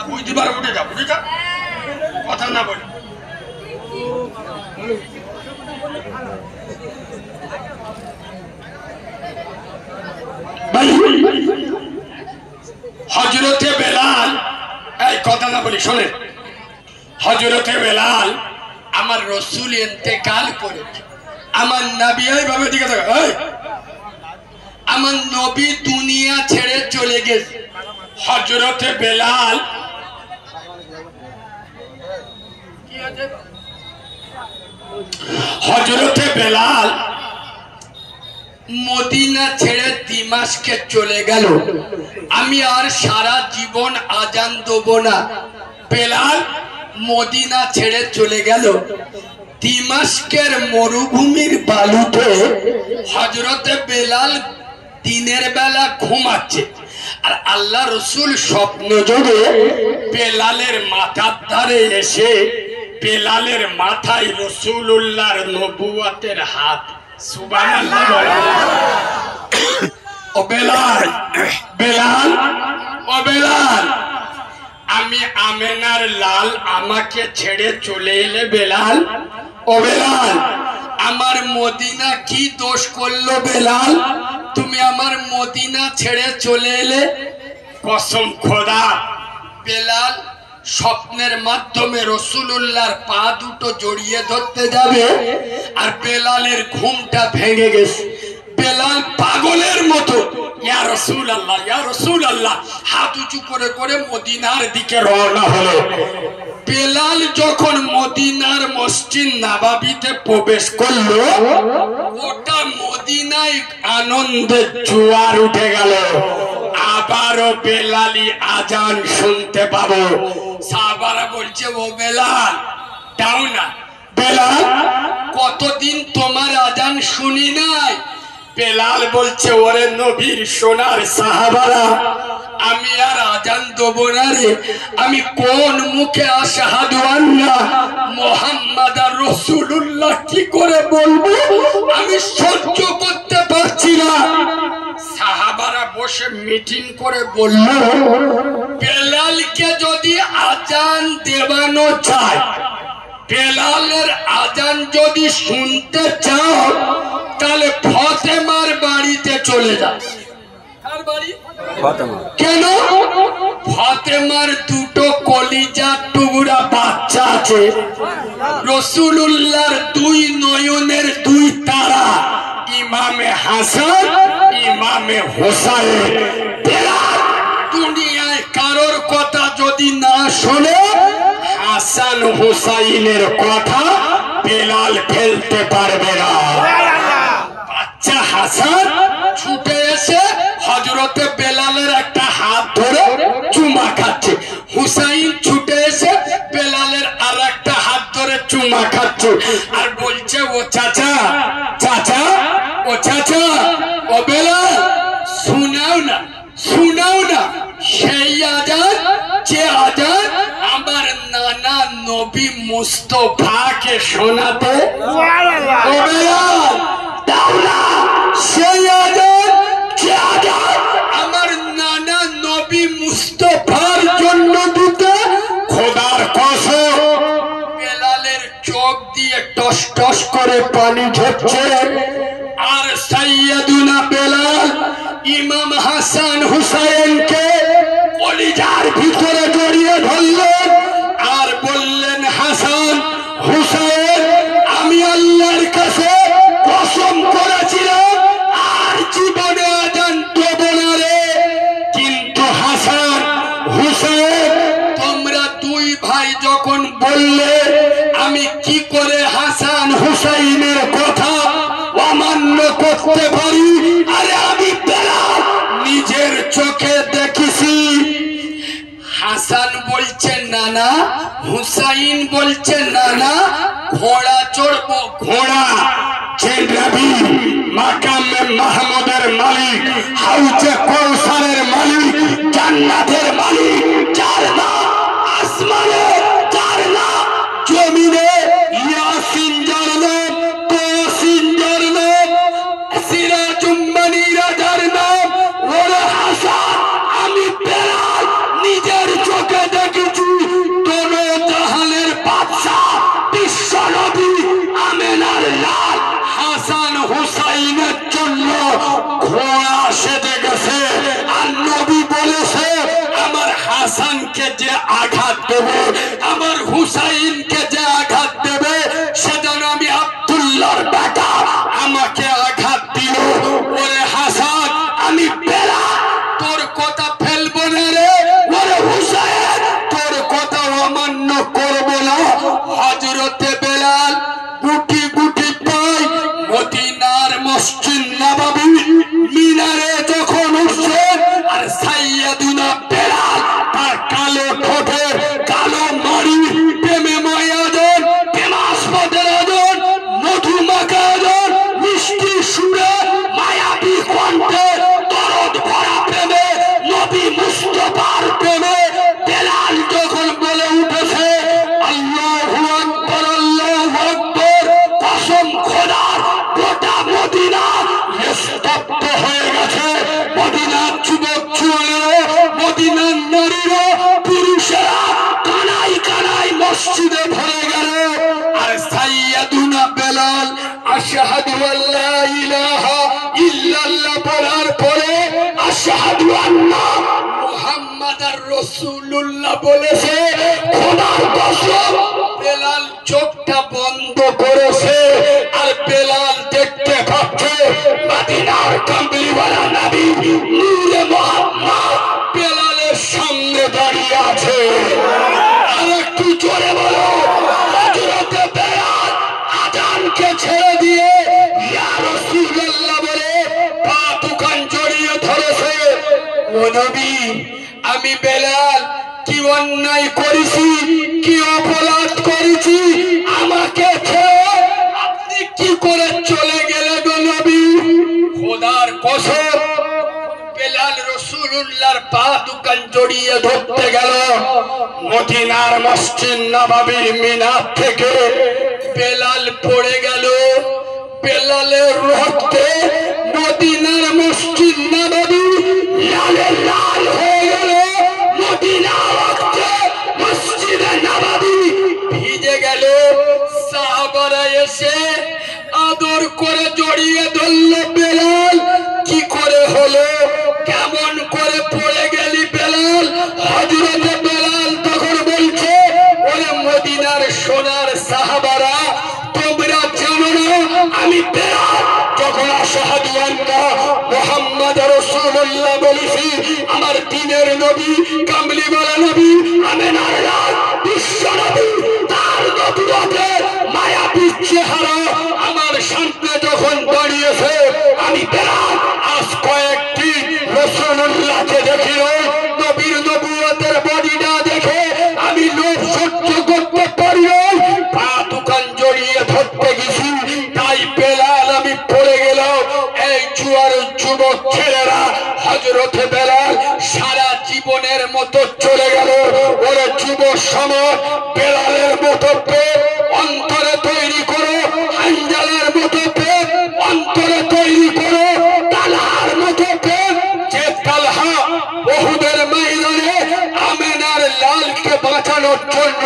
বুঝতে পারো, উঠে যা, উঠে যা, কথা না বলি। হযরতে বেলাল, এই কথা না বলি শোনেন, হযরতে বেলাল আমার রাসূল ইন্তেকাল করেছে, আমার নবী এইভাবে দিকে থাকে, আমার নবী দুনিয়া ছেড়ে চলে গেছে। হযরতে বেলাল হযরতে বেলাল মদিনা ছেড়ে দিমাশকে চলে গেল। আমি আর সারা জীবন আজান দেব না। বেলাল মদিনা ছেড়ে চলে গেল। দিমাশকের মরুভূমির বালুতে হযরতে বেলাল দিনের বেলা ঘুমাচ্ছে, আর আল্লাহ রসুল স্বপ্ন যোগে বেলালের মাথার ধারে এসে বেলালের মাথায় রাসূলুল্লাহর নবুয়তের হাত। সুবহানাল্লাহ বলে। ও বেলাল, বেলাল, ও বেলাল, আমি আমেনার লাল আমাকে ছেড়ে চলে এলে বেলাল? ও বেলাল, আমার মদিনা কি দোষ করলো বেলাল, তুমি আমার মদিনা ছেড়ে চলে এলে? কসম খোদা, বেলাল স্বপ্নের মাধ্যমে রাসূলুল্লাহর পা দুটো জড়িয়ে ধরতে যাবে, আর বেলালের ঘুমটা ভেঙে গেছে। বেলাল পাগলের মতো ইয়া রাসূলুল্লাহ, ইয়া রাসূলুল্লাহ হাত উঁচু করে করে মদিনার দিকে রওনা হলো। বেলাল যখন মদিনার মসজিদ নববীতে প্রবেশ করলো, ওটা মদিনায় আনন্দের জোয়ার উঠে গেল। আবারও বেলালি আজান শুনতে পাবো। সাহাবারা বলছে, ও বেলাল দাও না। বেলাল, কতদিন তোমার আজান শুনি নাই। বেলাল বলছে, ওরে নবীর সোনার সাহাবারা, আমি আর আজান দেব না রে। আমি কোন মুখে আশহাদু আন্না মুহাম্মাদার রাসূলুল্লাহ কি করে বলবো, আমি সহ্য করতে পারছি না। সাহাবারা বসে মিটিং করে বলল, বেলালকে যদি আজান দেওয়ানো চায় বেলালের আজান যদি শুনতে চাও তাহলে ফাতেমার বাড়িতে চলে যাও। কেন? ফাতেমার দুটো কলিজার টুকরা বাচ্চা আছে, রাসূলুল্লাহর দুই নয়নের দুই তারা, ইমামে হাসান ইমামে হোসাইন। বেলাল দুনিয়ায় কারোর কথা যদি না শোনে, হাসান হোসাইনের কথা বেলাল ফেলতে পারবে না। বাচ্চা হাসান ছুটে এসে হযরতে বেলালের একটা হাত ধরে চুমা খাচ্ছে, হুসাইন ছুটে এসে বেলালের আর একটা হাত ধরে চুমা খাচ্ছে, আর বলছে ও চাচা চাচা ও চাচা ও বেলাল শোনাও না শোনাও না সেই আজান যে আজান আমার নানা নবী মুস্তাফাকে শোনাতে। ও বেলাল দাও না সেই আজান যে আজান আমার নানা নবী মুস্তাফার জন্য দিতে। খোদার কসম বেলালের চোখ দিয়ে টস টস করে পানি ঝরছে, আর সাইয়্যিদুনা বেলাল ইমাম হাসান হুসাইনকে কলিজার ভিতরে জড়িয়ে ধরলেন আর বললেন, হাসান হুসাইন আমি আল্লাহর কাছে কসম করেছিলাম আর জীবনে আজান দেব না রে, কিন্তু হাসান হুসাইন তোমরা দুই ভাই যখন বললে আমি কি করে হাসান হুসাইনের কথা অমান্য করতে পারি? আরে আমি বেলাল নিজের চোখে দেখেছি। হাসান বলছে নানা, হুসাইন বলছে নানা ঘোড়া চড়বো, ঘোড়া যে নবী মাকামে মাহমুদের মালিক, হাউজে কৌসারের মালিক, জান্নাতের মালিক, যার নাম আসমানে, যার নাম জমিনে, ইয়াসিন যার নাম, তাসিন যার নাম, সিরাজুম মুনীরা যার নাম, ওরে হাসান আমি বেলাল নিজের চোখে দেখেছি। দোনো জাহানের বাদশা বিশ্ব নবী আমেনার লাল হাসান হুসাইনের জন্য ঘোড়া সেজে গেছে, আর নবী বলেছে আমার হাসানকে যে আঘাত দেবে, আমার হুসাইনকে যে আঘাত দেবে, সেজন্য আমি আব্দুল্লাহর বেটা আমাকে আঘাত দিল। ওরে হাসান আমি বেলাল তোর কথা ফেলবো না রে, ওরে হুসাইন তোর কথা অমান্য করবো না। হযরতে বেলাল গুটি গুটি পায় মদিনার মসজিদ নববী মিনারে যখন উঠছেন, আর সাইয়্যিদুনা বেলাল তার কালো ঠোঁটে কালো মাড়ি, প্রেমে ময়াজন, প্রেমাস্পদের আজন, মধুমাখা আজন, মিষ্টি সুরে মায়াবী কণ্ঠে দরদ ভরা প্রেমে নবী মুস্তাফার প্রেমে বেলাল যখন বলে উঠেছে আল্লাহু আকবার আল্লাহু আকবার, কসম খোদার গোটা মদিনা স্তব্ধ হয়ে গেছে। মদিনার যুবক জওয়ানেরা, মদিনার নারীরা, পুরুষেরা কানায় কানায় মসজিদে ভরে গেল, আর সাইয়্যিদুনা বেলাল আশহাদু আল্লা ইলাহা ইল্লাল্লাহ বলার পরে আশহাদু আন্না মুহাম্মাদার রাসূলুল্লাহ বলেছে। খোদার কসম বেলাল চোখটা বন্ধ করেছে, আর বেলাল দেখতে পাচ্ছে মদিনার কামলিওয়ালা নবী নূরে মুহাম্মদ বেলালের সামনে দাঁড়িয়ে আছে। আর একটু জোরে বলো, হযরতে বেলাল আজানকে ছেড়ে দিয়ে ইয়া রাসূলুল্লাহ বলে পা দুখান জড়িয়ে ধরেছে। ও নবী আমি বেলাল কি অন্যায় করেছি, কি অপরাধ করেছি, আমাকে ছেড়ে আপনি কি করে চলে গেলেন গো নবী? খোদার কসম বেলাল রাসূলুল্লাহর পা দুখান জড়িয়ে ধরতে গেল। মদিনার মসজিদ নববীর মিনার থেকে বেলাল পড়ে গেল। বেলালের রক্তে মদিনার মসজিদ নববী লালে লাল হয়ে গেল। মদিনার রক্তে মসজিদে নববী ভিজে গেল। এসে আদর করে জড়িয়ে ধরল। বেলাল কি করে হলো, কেমন করে পড়ে গেলি বেলাল? হযরতে বেলাল তখন বলছে, ওরে মদিনার সোনার সাহাবারা, তোমরা জানো না আমি বেলাল যখন আশহাদু আন্না মুহাম্মাদুর রাসূলুল্লাহ বলেছি, আমার দ্বীনের নবী, কামলিওয়ালা নবী, আমেনার লাল বিশ্ব নবী, তার নবুয়তের মায়াবী চেহারা আমার সামনে যখন দাঁড়িয়েছে, আমি বেলাল আজ কয়েকটি রাসূলুল্লাহকে দেখি নবীর নবুয়তের বডিটা দেখে আমি লোভ সহ্য করতে পারি নাই, পা দুখান জড়িয়ে ধরতে গেছি, তাই বেলাল আমি পড়ে গেলাম। এই জুয়ার যুবক ছেলেরা হযরতে বেলাল সারা জীবনের মতো চলে গেল। ওরে যুব সমাজ, বেলালের মতো প্রেম অন্তরে তৈরি করো, হানজালার মতো প্রেম অন্তরে তৈরি করো, তালহার মতো প্রেম, যে তালহা উহুদের ময়দানে আমেনার লালকে বাঁচানোর জন্য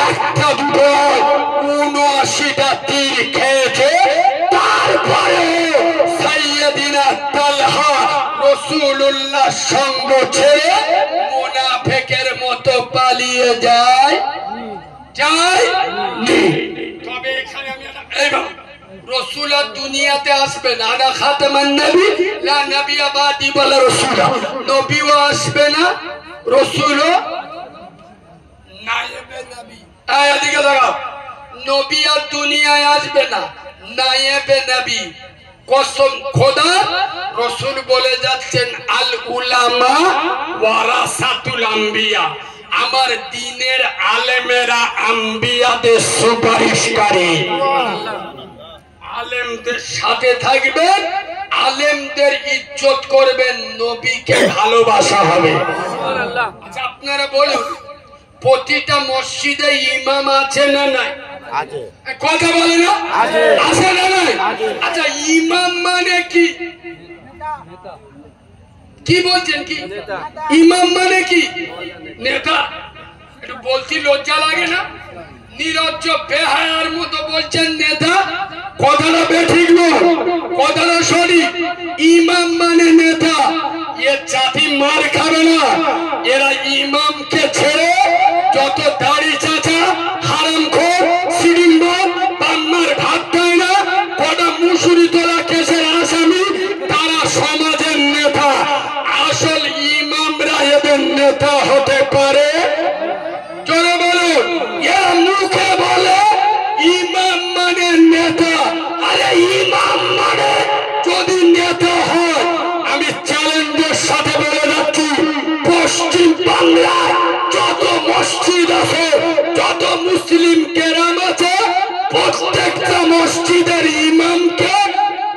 একটা দুটো ৭৯টা তীর খেয়েছে, তারপরে সাইয়্যিদিনা তালহা রাসূলুল্লাহ সঙ্গ ছেড়ে মুনাফিকের মতো পালিয়ে যায়। তবে এখানে আমি রসুল দুনিয়াতে আসবে না, আনা খাতামান নবী লা নবিয়্যা বাদি ওয়ালা রাসূল, নবীও আসবে না, রসুলও নায়েবে নবী। এদিকে দেখো, নবী আর দুনিয়ায় আসবে না, নায়েবে নবী। কসম খোদা, রসুল বলে যাচ্ছেন আল উলামা ওয়ারাসাতুল আম্বিয়া, আমার দ্বীনের আলেমেরা আম্বিয়াদের সুপারিশকারী। আলেমদের সাথে থাকবেন, আলেমদের ইজ্জত করবেন, নবীকে ভালোবাসা হবে। আচ্ছা আপনারা বলুন, প্রতিটা মসজিদে ইমাম আছে না নাই? কথা বলে না, আছে না নাই? আচ্ছা ইমাম মানে কি? কি বলছেন? কি ইমাম মানে কি? নেতা। একটু বলতে লজ্জা লাগে না? নিরজ্জ বেহায়ার মতো বলছেন নেতা। কথাটা বেঠিক নয়, কথাটা সঠিক। ইমাম মানে নেতা। এ জাতি মার খাবে না। এরা ইমামকে ছেড়ে যত দাড়ি চাচা, হারামখোর, সিডিম্বর, বাম্মার ভাত দেয় না, কটা মুসুরি তোলা কেসের আসামি, তারা সমাজের নেতা। আসল ইমামরা এদের নেতা হতে পারে? জোরে বলুন। এরা মুখে বলে ইমাম মানে নেতা। আরে ইমাম মানে যদি নেতা হয়, আমি চ্যালেঞ্জের সাথে বলে যাচ্ছি, পশ্চিম বাংলায় যত মসজিদ আছে, যত মুসলিম কেরাম আছে, প্রত্যেকটা মসজিদের ইমামকে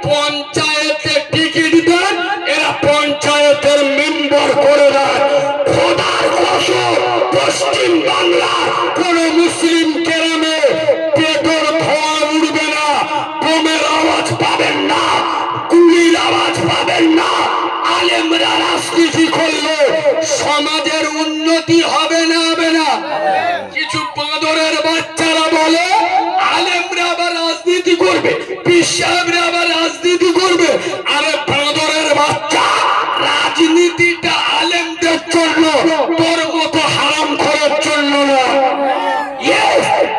পঞ্চায়েতে টিকিট দেন, এরা পঞ্চায়েতের মেম্বার করে দেয়। খোদার কসম, পশ্চিম বাংলার কোন মুসলিম কেরামে পেটর ধোঁয়া উড়বে না, বোমের আওয়াজ পাবেন না, গুলির আওয়াজ পাবেন না। আলেমরা রাজনীতি করলে সমাজের উন্নতি হবে না? হবে না? কিছু বাঁদরের বাচ্চারা বলে আলেমরা আবার রাজনীতি করবে, পীর সাহেবরা আবার রাজনীতি করবে। আরে বাঁদরের বাচ্চা, রাজনীতিটা আলেমদের জন্য, তোর মতো হারাম করার জন্য না।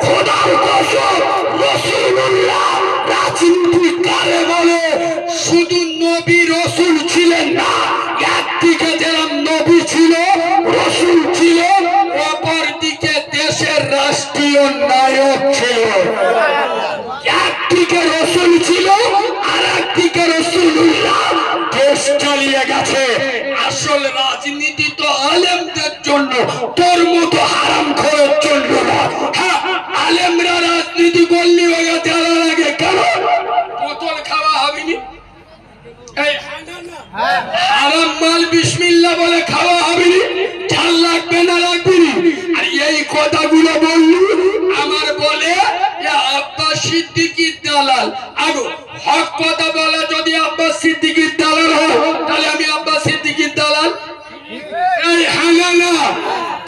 খোদার কসম, রাসূলুল্লাহ রাজনীতি কারে বলে? শুধু নবী রসুল ছিলেন না, একদিকে যেরকম নবী ছিল, রসুল ছিল, অপর দিকে দেশের রাষ্ট্রীয় নায়ক ছিল। একদিকে রসুল ছিল, আর একদিকে রাসূলুল্লাহ দেশ চালিয়ে গেছে। আসল রাজনীতি তো আলেমদের জন্য, তোর মতো হারাম করার জন্য না। হ্যাঁ, আলেমরা রাজনীতি করলে ওরা জ্বালা লাগে। কেন? বোতল খাওয়া হবেনি, হারাম মাল বিসমিল্লাহ বলে খাওয়া হবেনি, ঝাল লাগবে না, লাগবে না। আর এই কথাগুলো বললি আমার বলে আব্বাস সিদ্দিকীর দালাল। আগো হক কথা বলা যদি আব্বাস সিদ্দিকীর দালাল হয়, তাহলে আমি আব্বাস সিদ্দিকীর দালাল? এই হাঙ্গা না,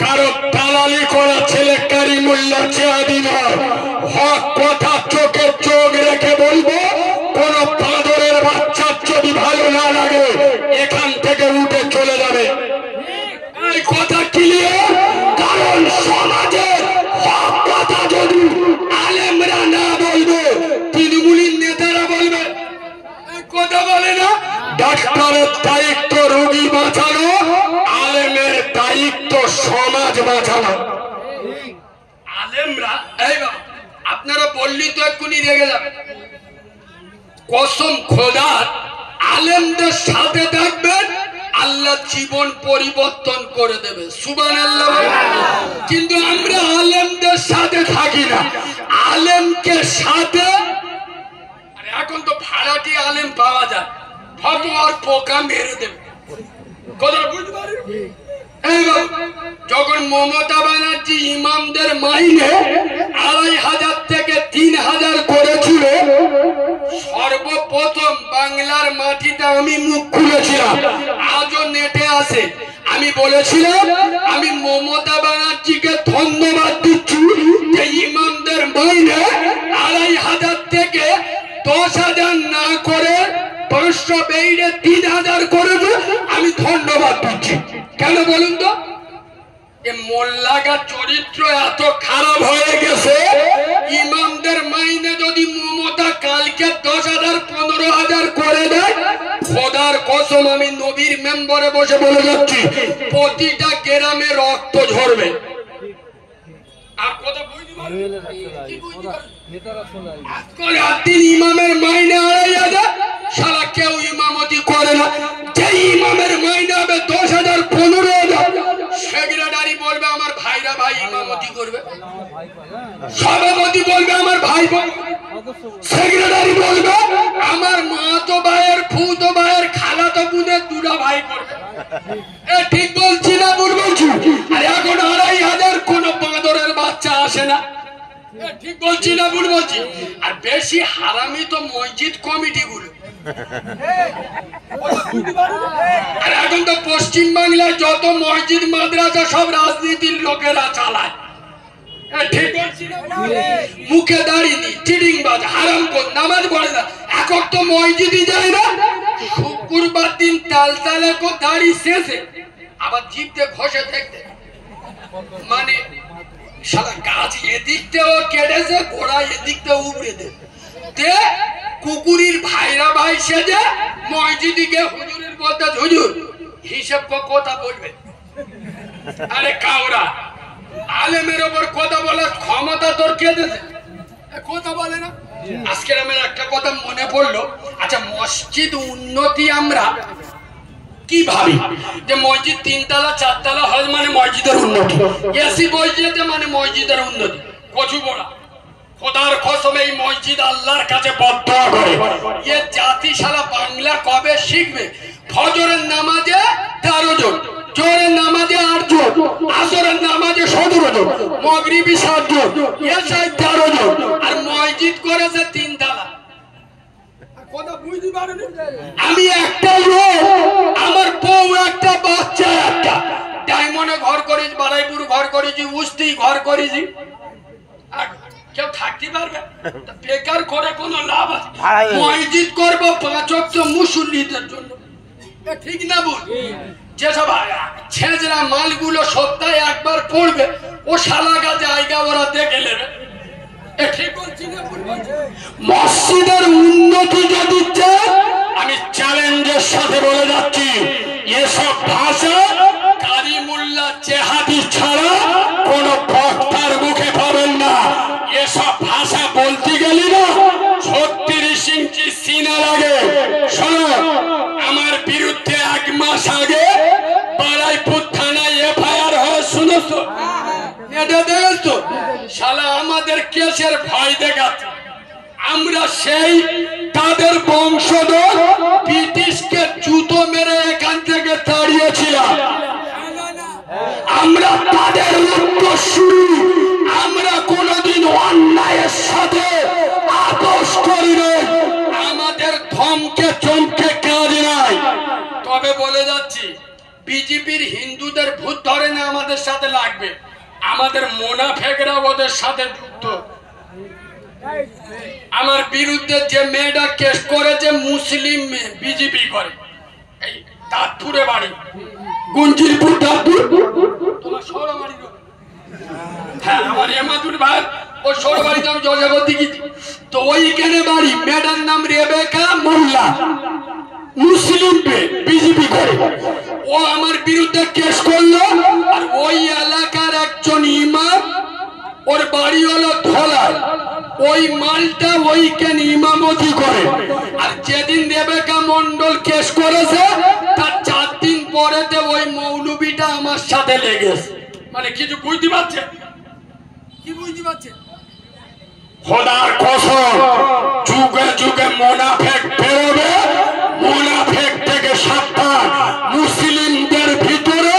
কারো দালালি করা ছেলে কারিমুল্লাহ চেহাদি নয়। হক কথা চোখের চোখ পৌঁছানো। আলেমরা এই বাবা আপনারা বললি তো এক্ষুনি রেগে যাবে। কসম খোদার আলেমদের সাথে থাকবেন, আল্লাহ জীবন পরিবর্তন করে দেবে। সুবহানাল্লাহ। কিন্তু আমরা আলেমদের সাথে থাকি না, আলেমকে সাথে। এখন তো ভাড়াটি আলেম পাওয়া যায়, ফতোয়ার পোকা মেরে দেবে। কথা বুঝতে পারেন? যখন মমতা ব্যানার্জি ইমামদের মাইনে ২৫০০ থেকে ৩০০০ করেছিল, সর্বপ্রথম বাংলার মাটিতে আমি মুখ খুলেছিলাম, আজও নেটে আছে। আমি বলেছিলাম আমি মমতা ব্যানার্জিকে ধন্যবাদ দিচ্ছি যে ইমামদের মাইনে ২৫০০ থেকে ১০,০০০ না করে ৫০০ বেড়ে ৩০০০ করেছে। আমি ধন্যবাদ দিচ্ছি। কেন বলুন তো? মোল্লাগার চরিত্র এত খারাপ হয়ে গেছে, ইমামদের মাইনে যদি মমতা কালকে ১০,০০০ ১৫,০০০ করে দেয়, খোদার কসম আমি নবীর মেম্বারে বসে বলে যাচ্ছি প্রতিটা গ্রামে রক্ত ঝরবে। আর কথা বুঝতে পারবেন? ইমামের মাইনে ২৫০০, সারা কেউ ইমামতি করে না। যে ইমামের মাইনে হবে ১০,০০০ ১৫,০০০, সেক্রেটারি বলবে আমার ভাইরা ভাই ইমামতি করবে, সভাপতি বলবে আমার ভাই, সেক্রেটারি বলবে আমার মাতো ভাইয়ের ফুতো ভাইয়ের খালাতো বোনের দুটা ভাই করবে। ঠিক বলছি না ভুল বলছি? আর এখন ২৫০০ কোন বাঁদরের বাচ্চা আসে না। ঠিক বলছি না ভুল বলছি? আর বেশি হারামি তো মসজিদ কমিটি গুলো। আর এখন তো পশ্চিম বাংলায় যত মসজিদ মাদ্রাসা সব রাজনীতির লোকেরা চালায়। ঠিক বলছি না? মুখে দাঁড়িয়ে চিটিং বাজ হারাম কর, নামাজ পড়ে না, একক তো মসজিদই যায় না। শুক্রবার দিন তালতালে কো দাড়ি শেষে আবার জিভতে ঘষে দেখতে, মানে সারা গাছ এদিকতেও কেটেছে, ঘোড়া এদিকতেও উবড়ে দে কুকুরির ভাইরা ভাই সেজে মসজিদে হুজুরের বলতে হুজুর হিসেব কথা বলবে। আরে কাউরা আলেমের ওপর কথা বলার ক্ষমতা তোর কে দিয়েছে? কথা বলে না। আজকের আমার একটা কথা মনে পড়লো। আচ্ছা, মসজিদ উন্নতি আমরা কি ভাবি যে মসজিদ ৩ তলা ৪ তলা হয় মানে মসজিদের উন্নতি, এসি মসজিদে মানে মসজিদের উন্নতি। কচু বড়া খোদার কসম এই মসজিদ আল্লাহর কাছে বদদোয়া করে। এ জাতি শালা বাংলা কবে শিখবে? ফজরের নামাজে ১৩ জন, জোহরের নামাজে ৮ জন, আসরের নামাজে ১৭ জন, মাগরিবি ৭ জন, এশায় ১৩ জন, আর মসজিদ করেছে ৩ তলা। আমি একটা লোক, আমার বউ একটা, বাচ্চা একটা, ডায়মন্ডে ঘর করেছি, বারাইপুর ঘর করেছি, উস্তি ঘর করেছি। কেউ থাকতে পারবে? বেকার করে কোনো লাভ আছে? মসজিদ করবো ৫ ওয়াক্ত মুসল্লিদের জন্য, ঠিক না বল? যেসব ছেঁচড়া মালগুলো সপ্তাহে একবার পড়বে, ও শালাগা জায়গা ওরা দেখে নেবে। মসজিদের উন্নতি যদি চায়, আমি চ্যালেঞ্জের সাথে বলে যাচ্ছি এসব ভাষা কারিমুল্লাহ জেহাদি ছাড়া কোন বক্তার মুখে পাবেন না। এসব ভাষা বলতে গেলে না ৩৬ ইঞ্চি সিনা লাগে। শোনো, আমার বিরুদ্ধে ১ মাস আগে বারাইপুর থানায় এফআইআর হয়ে শুনেছো? এটা দেখেছো? শালা আমাদের কেসের ভয় দেখাচ্ছে। আমরা সেই তাদের বংশধর, ব্রিটিশকে জুতো মেরে এখান থেকে তাড়িয়েছিলাম। আমরা তাদের উত্তরসূরি। আমরা কোনদিন অন্যায়ের সাথে আপোষ করি নাই। আমাদের ধমকে চমকে কাজ নাই। তবে বলে যাচ্ছি, বিজেপির হিন্দুদের ভূত ধরে না আমাদের সাথে লাগবে। আমাদের মোনাফেকরা ওদের সাথে যুক্ত। আমার বিরুদ্ধে যে মেয়েটা কেস করেছে মুসলিম মেয়ে, বিজেপি করে, এই দাঁতপুরে বাড়ি, গুঞ্জিরপুর দাঁতপুর, তোমার সৌর বাড়ি। হ্যাঁ, আমার এমাদুর ভাই ও সৌর বাড়িতে আমি জলজাগর দেখেছি। তো ওইখানে বাড়ি, মেয়েটার নাম রেবেকা মোল্লা, মুসলিম মেয়ে, বিজেপি করে। ও আমার বিরুদ্ধে কেস করলো, আর ওই এলাকার একজন ইমাম, ওর বাড়ি হলো ধলায়, ওই মালটা ওইখানে ইমামতি করে। আর যেদিন রেবেকা মন্ডল কেস করেছে তার 4 দিন পরেতে ওই মৌলবীটা আমার সাথে লেগেছে। মানে কিছু বুঝতে পারছে? কি বুঝতে পারছে? খোদার কসম, যুগে যুগে মুনাফিক বেরোবে, মুনাফিক থেকে সাবধান। মুসলিমদের ভিতরে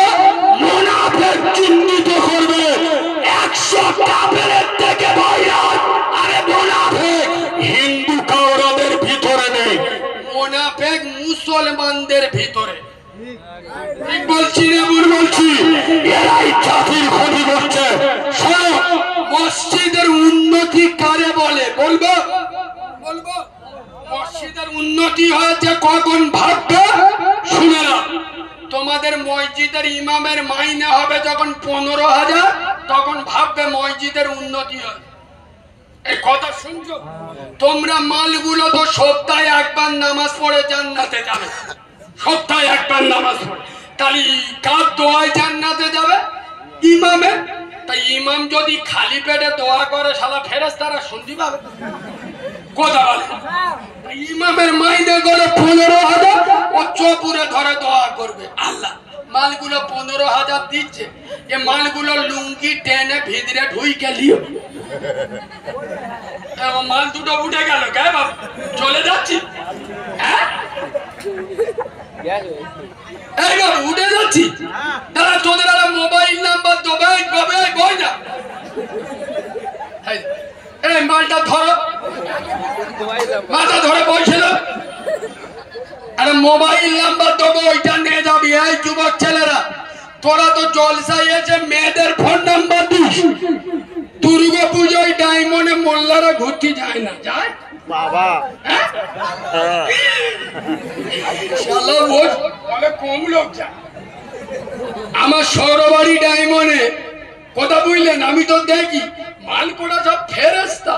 মুনাফিক চিহ্নিত করবে 100 কাফেরের থেকে ভাইরাস। আরে মুনাফিক হিন্দু কাওরাদের ভিতরে নেই, মুনাফিক মুসলমানদের ভিতরে। ঠিক বলছি না ভুল বলছি? এরাই জাতির ক্ষতি করছে। মসজিদের উন্নতি কারে বলে বলবো? বলবো মসজিদের উন্নতি হয়েছে কখন ভাববে? শুনে না, তোমাদের মসজিদের ইমামের মাইনে হবে যখন 15,000, তখন ভাববে মসজিদের উন্নতি হয়। এই কথা শুনছো? তোমরা মালগুলো তো সপ্তাহে একবার নামাজ পড়ে জান্নাতে যাবে, সপ্তাহে একবার নামাজ পড়ে, তাহলে কার দোয়ায় জান্নাতে যাবে? ইমামে। তাই ইমাম যদি খালি পেটে দোয়া করে শালা ফেরেশতারা শুনতে পাবে? কথা বলে। ইমামের মাইনে করে 15,000, ও চপুরে ধরে দোয়া করবে, আল্লাহ মালগুলো 15,000 দিচ্ছে, এ মালগুলো লুঙ্গি টেনে ভিতরে ঢুইকে লিও। মাল দুটো উঠে গেল, কে বাবা চলে যাচ্ছি? হ্যাঁ উঠে যাচ্ছি। তারা তোদের একটা মোবাইল নাম্বার দেবে, বই না এই মালটা ধরো, মাথা ধরে বসে দাও, আরে মোবাইল নাম্বার দেবো, ওইটা নিয়ে যাবি। এই যুবক ছেলেরা, তোরা তো জলসায় এসে মেয়েদের ফোন নাম্বার দিস। দুর্গা পুজোয় ডায়মন্ডে মোল্লারা ঘুরতে যায় না? যায় বাবা। কম লোক যায়। আমার সৌরবাড়ি ডায়মন্ডে কথা বুঝলেন, আমি তো দেখি মাল কোটা সব ফেরেস্তা।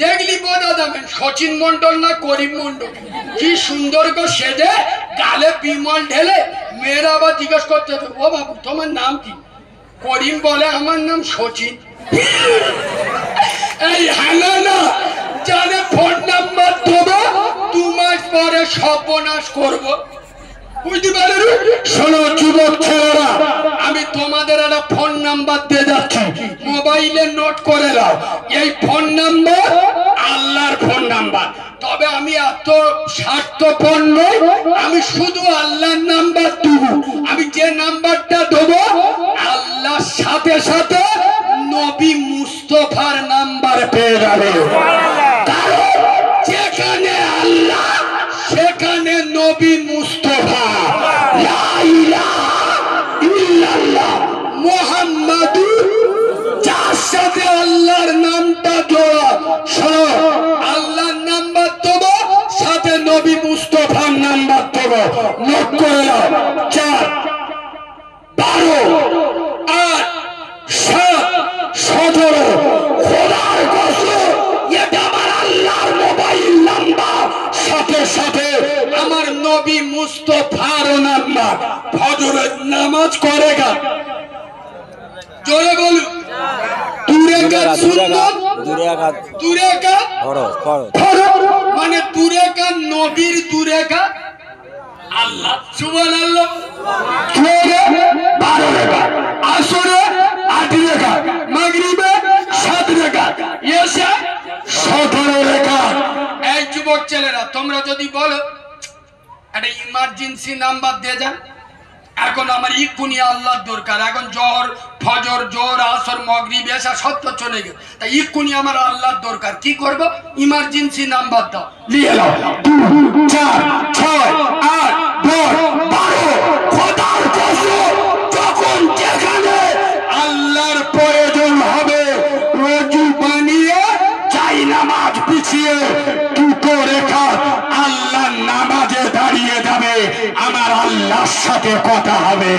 দেখলি বোঝা যাবেন সচিন মন্ডল না করিম মন্ডল, কি সুন্দর করে সেজে গালে বিমল ঢেলে। মেয়েরা আবার জিজ্ঞেস করতে, ও বাবু তোমার নাম কি? করিম বলে আমার নাম সচিন। এই হানা না জানে ফোন নাম্বার দেবো, 2 মাস পরে সর্বনাশ করবো। বুঝতে পারলেন? শোনো যুবক ছেলেরা, আমি তোমাদের একটা ফোন নাম্বার দিয়ে যাচ্ছি, মোবাইলে নোট করে নাও। এই ফোন নাম্বার আল্লাহর ফোন নাম্বার। তবে আমি এত স্বার্থপর নই, আমি শুধু আল্লাহর নাম্বার দেব। আমি যে নাম্বারটা দেবো আল্লাহর সাথে সাথে নবী মুস্তফার নাম্বার পেয়ে যাবে। কারণ যেখানে আল্লাহ সেখানে নবী মুস্তফা, লা ইলাহা ইল্লাল্লাহ মুহাম্মাদুর, যার সাথে আল্লাহর নামটা জোড়া। শোনো, আল্লাহর নাম্বার দেবো, সাথে নবী মুস্তফার নাম্বার দেবো। নোট করে নাও, 4 12 8 7 17। খোদার কসম, এটা আমার আল্লাহর মোবাইল নাম্বার, সাথে সাথে আমার নবী মুস্তফার নাম্বার। ফজরের নামাজ করেগা, জোরে বলুন। 2 রাকাত সুন্নাত, 2 রাকাত ফরজ, মানে 2 রাকাত নবীর, 2 রাকাত আল্লাহ। সুবহানাল্লাহ। 12 রাকাত, আসরে 8 রাকাত, মাগরিবে 7 রাকাত, এশা 17 রাকাত। এই যুবক ছেলেরা, তোমরা যদি বলো একটা ইমার্জেন্সি নাম্বার দিয়ে যান, এখন আমার ইকুনি আল্লাহর দরকার, এখন জোহর ফজর জোহর আসর মাগরিব এশা সত্য চলে গেছে, তাই ইকুনি আমার আল্লাহর দরকার। কি করব? ইমার্জেন্সি নাম্বার দাও, নিয়ে নাও। 2 4 6 8 10 12। খোদার কসম, যখন যেখানে আল্লাহর প্রয়োজন হবে, রোজু বানিয়ে চাই নামাজ পিছিয়ে 2 রেখা আল্লাহর নামাজে দাঁড়িয়ে যাবে, আমার আল্লাহর সাথে কথা হবে।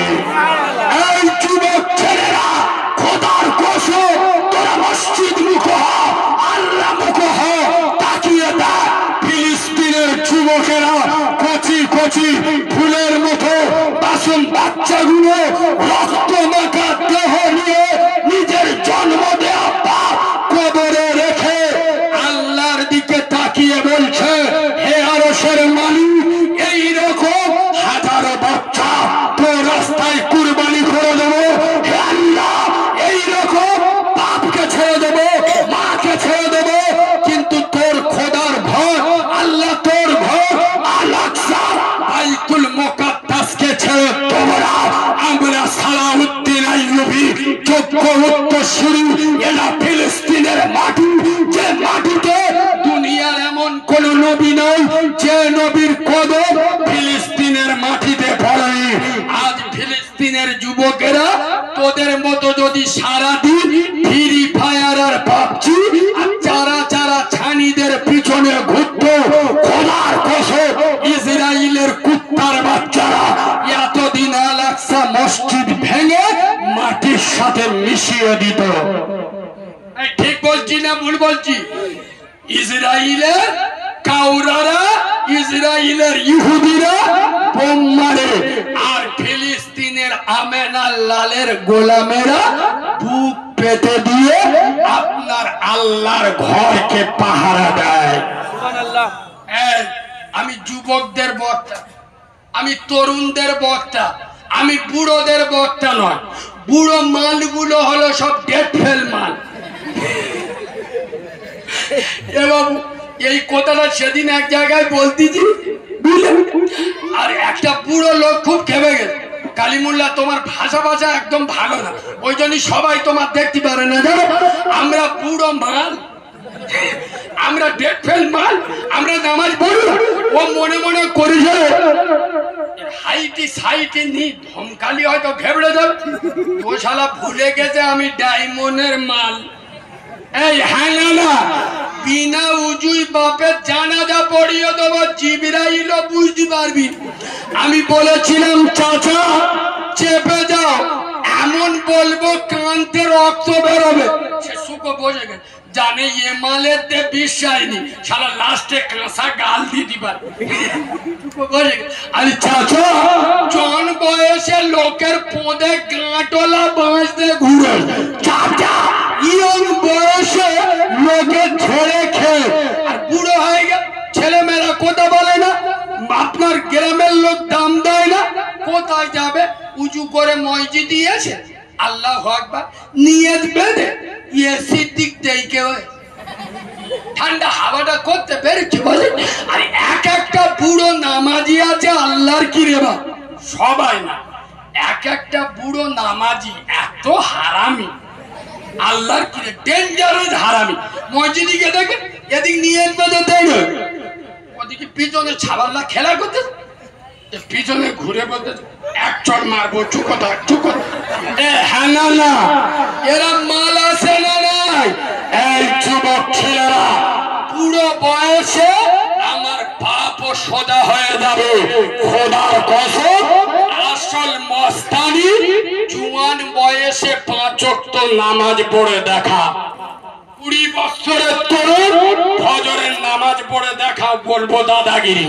এই যুবক ছেলেরা, খোদার কসম, তোরা মসজিদ মুখ হ, আল্লাহ মুখ হ। তাকিয়ে দেখ ফিলিস্তিনের যুবকেরা কচি কচি ফুলের মতো মাসুম বাচ্চাগুলো রক্ত মাখা দেহ নিয়ে নিজের জন্ম দেয়া বাপ কবরে রেখে আল্লাহর দিকে তাকিয়ে বলছে, হে আরশের মালিক, এইরকম হাজারো বাচ্চা তোর রাস্তায় কুরবানি করে দেবো। হে আল্লাহ, এইরকম বাপকে ছেড়ে দেবো, মাকে ছেড়ে দেবো, কিন্তু তোর খোদার ভয়, আল্লাহ তোর ভয়, আল-আকসা বাইতুল মুকাদ্দাসকে ছেড়ে তোমরা আমরা সালাউদ্দিন আইয়ুবী যোগ্য উত্তরসূরি, এরা ফিলিস্তিনের মাটি, যে মাটিতে দুনিয়ার এমন কোন নবী নাই যে নবীর কদম ফিলিস্তিনের মাটিতে পড়েনি। আজ ফিলিস্তিনের যুবকেরা তোদের মতো যদি সারাদিন ফ্রি ফায়ার আর পাবজি আর চারা চারা ছানিদের পিছনে ঘুরত, খোদার কসম ইসরায়েলের কুত্তার বাচ্চারা এতদিন আল-আকসা মসজিদ ভেঙে মাটির সাথে মিশিয়ে দিত। ঠিক বলছি না ভুল বলছি? ইসরায়েলের কাউরারা, ইসরায়েলের ইহুদিরা বোম মারে, আর ফিলিস্তিনের আমেনা লালের গোলামেরা বুক পেতে দিয়ে আপনার আল্লাহর ঘরকে পাহারা দেয়। আমি যুবকদের বক্তা, আমি তরুণদের বক্তা, আমি বুড়োদের বক্তা নয়। বুড়ো মালগুলো হলো সব ডেট ফেল মাল। এবং এই কথাটা সেদিন এক জায়গায় বলতেছি, আর একটা বুড়ো লোক খুব খেপে গেছে, কালিমুল্লাহ তোমার ভাষা একদম ভালো না, ওই জন্যই সবাই তোমার দেখতে পারে না, জানো আমরা বুড়ো মাল, আমরা ডেট ফেল মাল, আমরা নামাজ পড়ি। ও মনে মনে করেছে হাইটি সাইটি নি ধমকালি হয়তো ঘেবড়ে যাবে, ও শালা ভুলে গেছে আমি ডায়মন্ডের মাল। এই হ্যাঁ না, বিনা উজুই বাপের জানাজা পড়িয়ে দেবো, জিবরাইলও বুঝতে পারবি। আমি বলেছিলাম চাচা চেপে যাও, এমন বলবো কানতে রক্ত বেরোবে। সে সুখো বসে গেছে, জানে এ মালের তে বিশ্বাস নেই, সারা লাস্টে কাঁচা গাল দিয়ে দিবার। আরে চাচা জন বয়সে লোকের পোঁদে গাঁটলা বাঁচতে ঘুরে, চাচা ইয়ং বয়সে লোকে ছেড়ে খেয়ে আর বুড়ো হয়ে গেল, ছেলে মেয়েরা কথা বলে না, আপনার গ্রামের লোক দাম দেয় না, কোথায় যাবে? উঁচু করে মসজিদ দিয়েছে, আল্লাহু আকবার নিয়ত বেঁধে এসির দিক দেখে ঠান্ডা হাওয়াটা করতে পেরেছি বলে। আর এক একটা বুড়ো নামাজি আছে আল্লাহর কি রে বা, সবাই না, এক একটা বুড়ো নামাজি এত হারামি, আল্লাহর কি রে ডেঞ্জারাস হারামি। মসজিদে গিয়ে দেখে এদিক নিয়ত বেঁধে দেয়, ওদিকে পিছনে ছাবাল্লা খেলা করতে, পিছনে ঘুরে বলতে এক চড় মারবো, চুকোতা চুকোতা। হ্যাঁ না, এরা মাল আছে না নাই? এই যুবক ছেলেরা পুরো বয়সে আমার পাপও সোজা হয়ে যাবে, খোদার কসম আসল মস্তানি জুয়ান বয়সে 5 ওয়াক্ত নামাজ পড়ে দেখা। 20 বছরের তরুণ ফজরের নামাজ পড়ে দেখা, বলবো দাদাগিরি।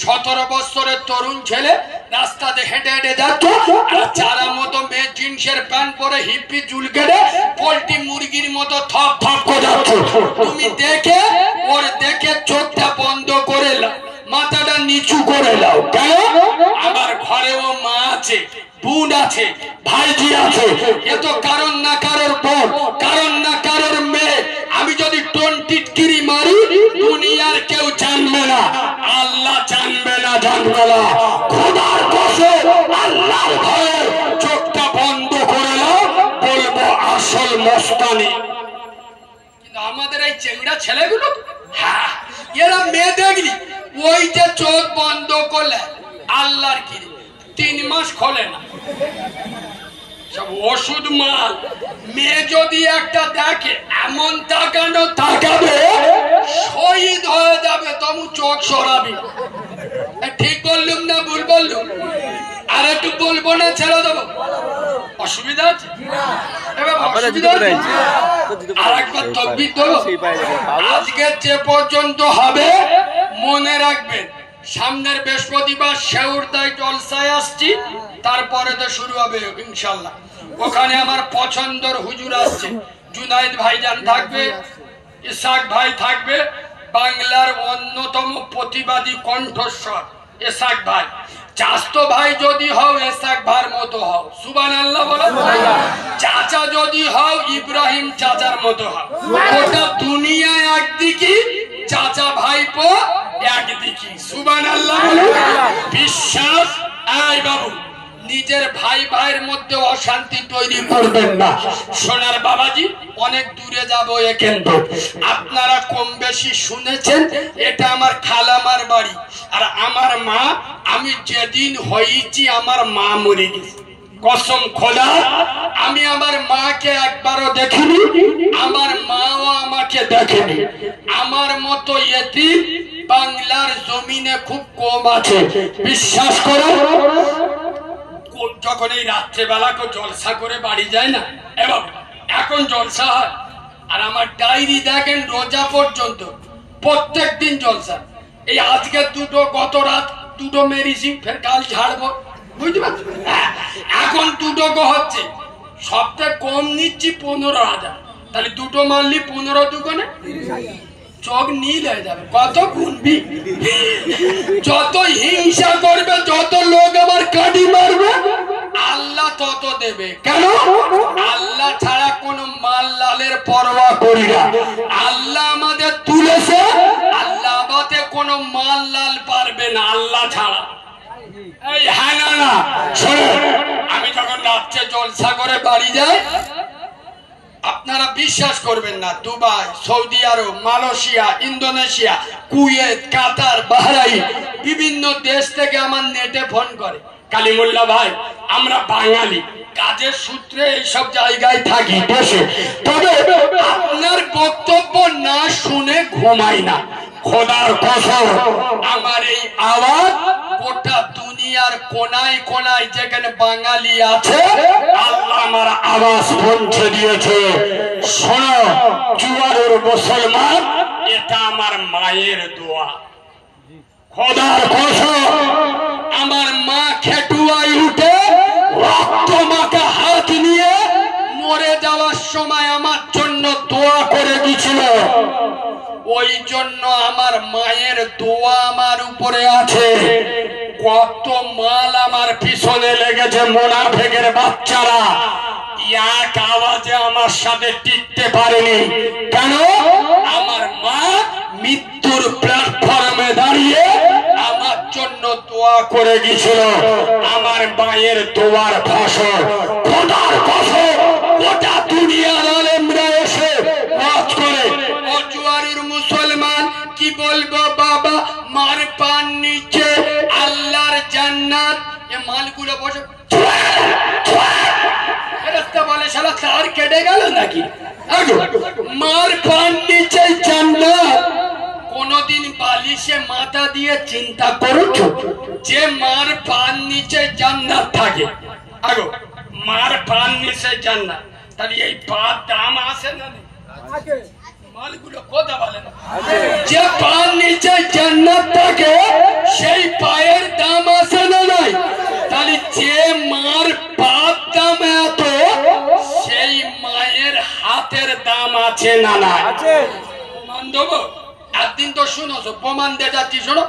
17 বছরের তরুণ ছেলে রাস্তাতে হেঁটে হেঁটে যাচ্ছে, আর চারা মতো মেয়ে জিন্সের প্যান্ট পরে হিপ্পি চুল কেটে পোল্ট্রি মুরগির মতো থপ থপ করে যাচ্ছে। তুমি দেখে ওর দেখে চোখটা বন্ধ করে নাও, মাথাটা নিচু করে নাও। কেন? আমার ঘরেও মা আছে, বোন আছে, ভাইজি আছে, এ তো কারণ না কারোর বোন, কারণ না কারোর মেয়ে। আমি যদি টোন টিটকিরি মারি দুনিয়ার কেউ জানবে না, আল্লাহ জানবে না, জানবে না। খোদার কসম আল্লাহর ভয়ে চোখটা বন্ধ করে নাও, বলবো আসল মস্তানি। কিন্তু আমাদের এই চেংড়া ছেলেগুলো, হ্যাঁ এরা মেয়ে দেখলি ওই যে চোখ বন্ধ করলে আল্লাহর কি 3 মাস খোলে না, সব ওষুধ মাল। মেয়ে যদি একটা দেখে এমন তাকানো তাকাবে শহীদ হয়ে যাবে, তবু চোখ সরাবি। ঠিক বললুম না ভুল বললুম? আর একটু বলবো না ছেড়ে দেবো? অসুবিধা আছে? আর একবার তকবীর দেবো। আজকে যে পর্যন্ত হবে মনে রাখবেন, সামনের বৃহস্পতিবার শেউরদায় জলসায় আসছি, তারপরে তো শুরু হবে ইনশাল্লাহ। ওখানে আমার পছন্দের হুজুর আসছে, জুনাইদ ভাইজান থাকবে, ইসাক ভাই থাকবে, বাংলার অন্যতম প্রতিবাদী কণ্ঠস্বর ইসাক ভাই। চাচতো ভাই যদি হও ইসাক ভাইয়ের মতো হও, সুবহানাল্লাহ বলো। চাচা যদি হও ইব্রাহিম চাচার মতো হও। গোটা দুনিয়া একদিকে, চাচা ভাইপো একদিকে, সুবহানাল্লাহ বলো। বিশ্বাস। এই বাবু, নিজের ভাই ভাইয়ের মধ্যে অশান্তি তৈরি করবেন না। সোনার বাবাজি, অনেক দূরে যাবো এখান থেকে। আপনারা কম বেশি শুনেছেন, এটা আমার খালামার বাড়ি। আর আমার মা, আমি যেদিন হয়েছি আমার মা মরে গেছে। কসম খোদা, আমি আমার মাকে একবারও দেখিনি, আমার মাও আমাকে দেখেনি। আমার মতো এতিম বাংলার জমিনে খুব কম আছে, বিশ্বাস করো। যখন এই রাত্রেবেলা কেউ জলসা করে বাড়ি যায় না, এবং এখন জলসা হয়। আর আমার ডায়েরি দেখেন রোজা পর্যন্ত প্রত্যেক দিন জলসা। এই আজকে দুটো, গত রাত দুটো মেরেছি, ফের কাল ঝাড়বো, বুঝতে পারছো? এখন দুটো হচ্ছে, সবথেকে কম নিচ্ছি 15,000। তাহলে দুটো মারলি 15 দুগুণে চোখ নীল হয়ে যাবে। কত গুনবি, যত হিংসা করবে, যত লোক আমার কাটি মারবে, আল্লাহ তত দেবে। কেন? আল্লাহ ছাড়া কোন মাল লালের পরোয়া করি না। আল্লাহ আমাদের তুলেছে, আল্লাহ আমাদের কোন মাল লাল পারবে না আল্লাহ ছাড়া। এই হ্যাঁ না না শোনো, আমি যখন রাত্রে জলসা করে বাড়ি যাই, আপনারা বিশ্বাস করবেন না, দুবাই, সৌদি আরব, মালয়েশিয়া, ইন্দোনেশিয়া, কুয়েত, কাতার, বাহরাইন, বিভিন্ন দেশ থেকে আমার নেটে ফোন করে, কালিমুল্লাহ ভাই আমরা বাঙালি, কাজের সূত্রে এইসব জায়গায় থাকি বসে, তবে আপনার বক্তব্য না শুনে ঘুমাই না। খোদার কসম, আমার এই আওয়াজ গোটা দুনিয়ার কোনায় কোনায় যেখানে বাঙালি আছে, আল্লাহ আমার আওয়াজ পৌঁছে দিয়েছে। শোনো জুয়ারের মুসলমান, এটা আমার মায়ের দোয়া। খোদার কসম, আমার মা খেটুয়ায় উঠে রক্ত মাখা হাত নিয়ে মরে যাওয়ার সময় আমার জন্য দোয়া করে দিয়েছিল। ওই জন্য আমার মায়ের দোয়া আমার উপরে আছে। কত মাল আমার পিছনে লেগেছে মুনাফিকের বাচ্চারা, এক আওয়াজে আমার সাথে টিকতে পারেনি। কেন? আমার মা মৃত্যুর প্ল্যাটফর্মে দাঁড়িয়ে আমার জন্য দোয়া করে গিয়েছিল। আমার মায়ের দোয়ার ফসল। খোদার ফসল, গোটা দুনিয়ার আলেমরা এসে ওয়াজ করে। ও জুয়ারির মুসলমান, কি বলবো বাবা, মার পান নিচে আল্লাহর জান্নাত। এ মালগুলো বসে ফেরেশতা বলে, শালা তার কেটে গেল নাকি? মার পান নিচে জান্নাত। কোনদিন বালিশে মাথা দিয়ে চিন্তা করছো যে মার পান নিচে জান্নাত থাকে? আগো মার পান নিচে জান্নাত, তাহলে এই পার দাম আছে না? মালগুলো কথা বলে না। যে পান নিচে জান্নাত থাকে, সেই পায়ের দাম আছে না নাই? তাহলে যে মার পার দাম এত, সেই মায়ের হাতের দাম আছে না নাই? প্রমাণ দেবো একদিন, তো শুনোছো, প্রমাণ দিয়ে যাচ্ছি। শোনো,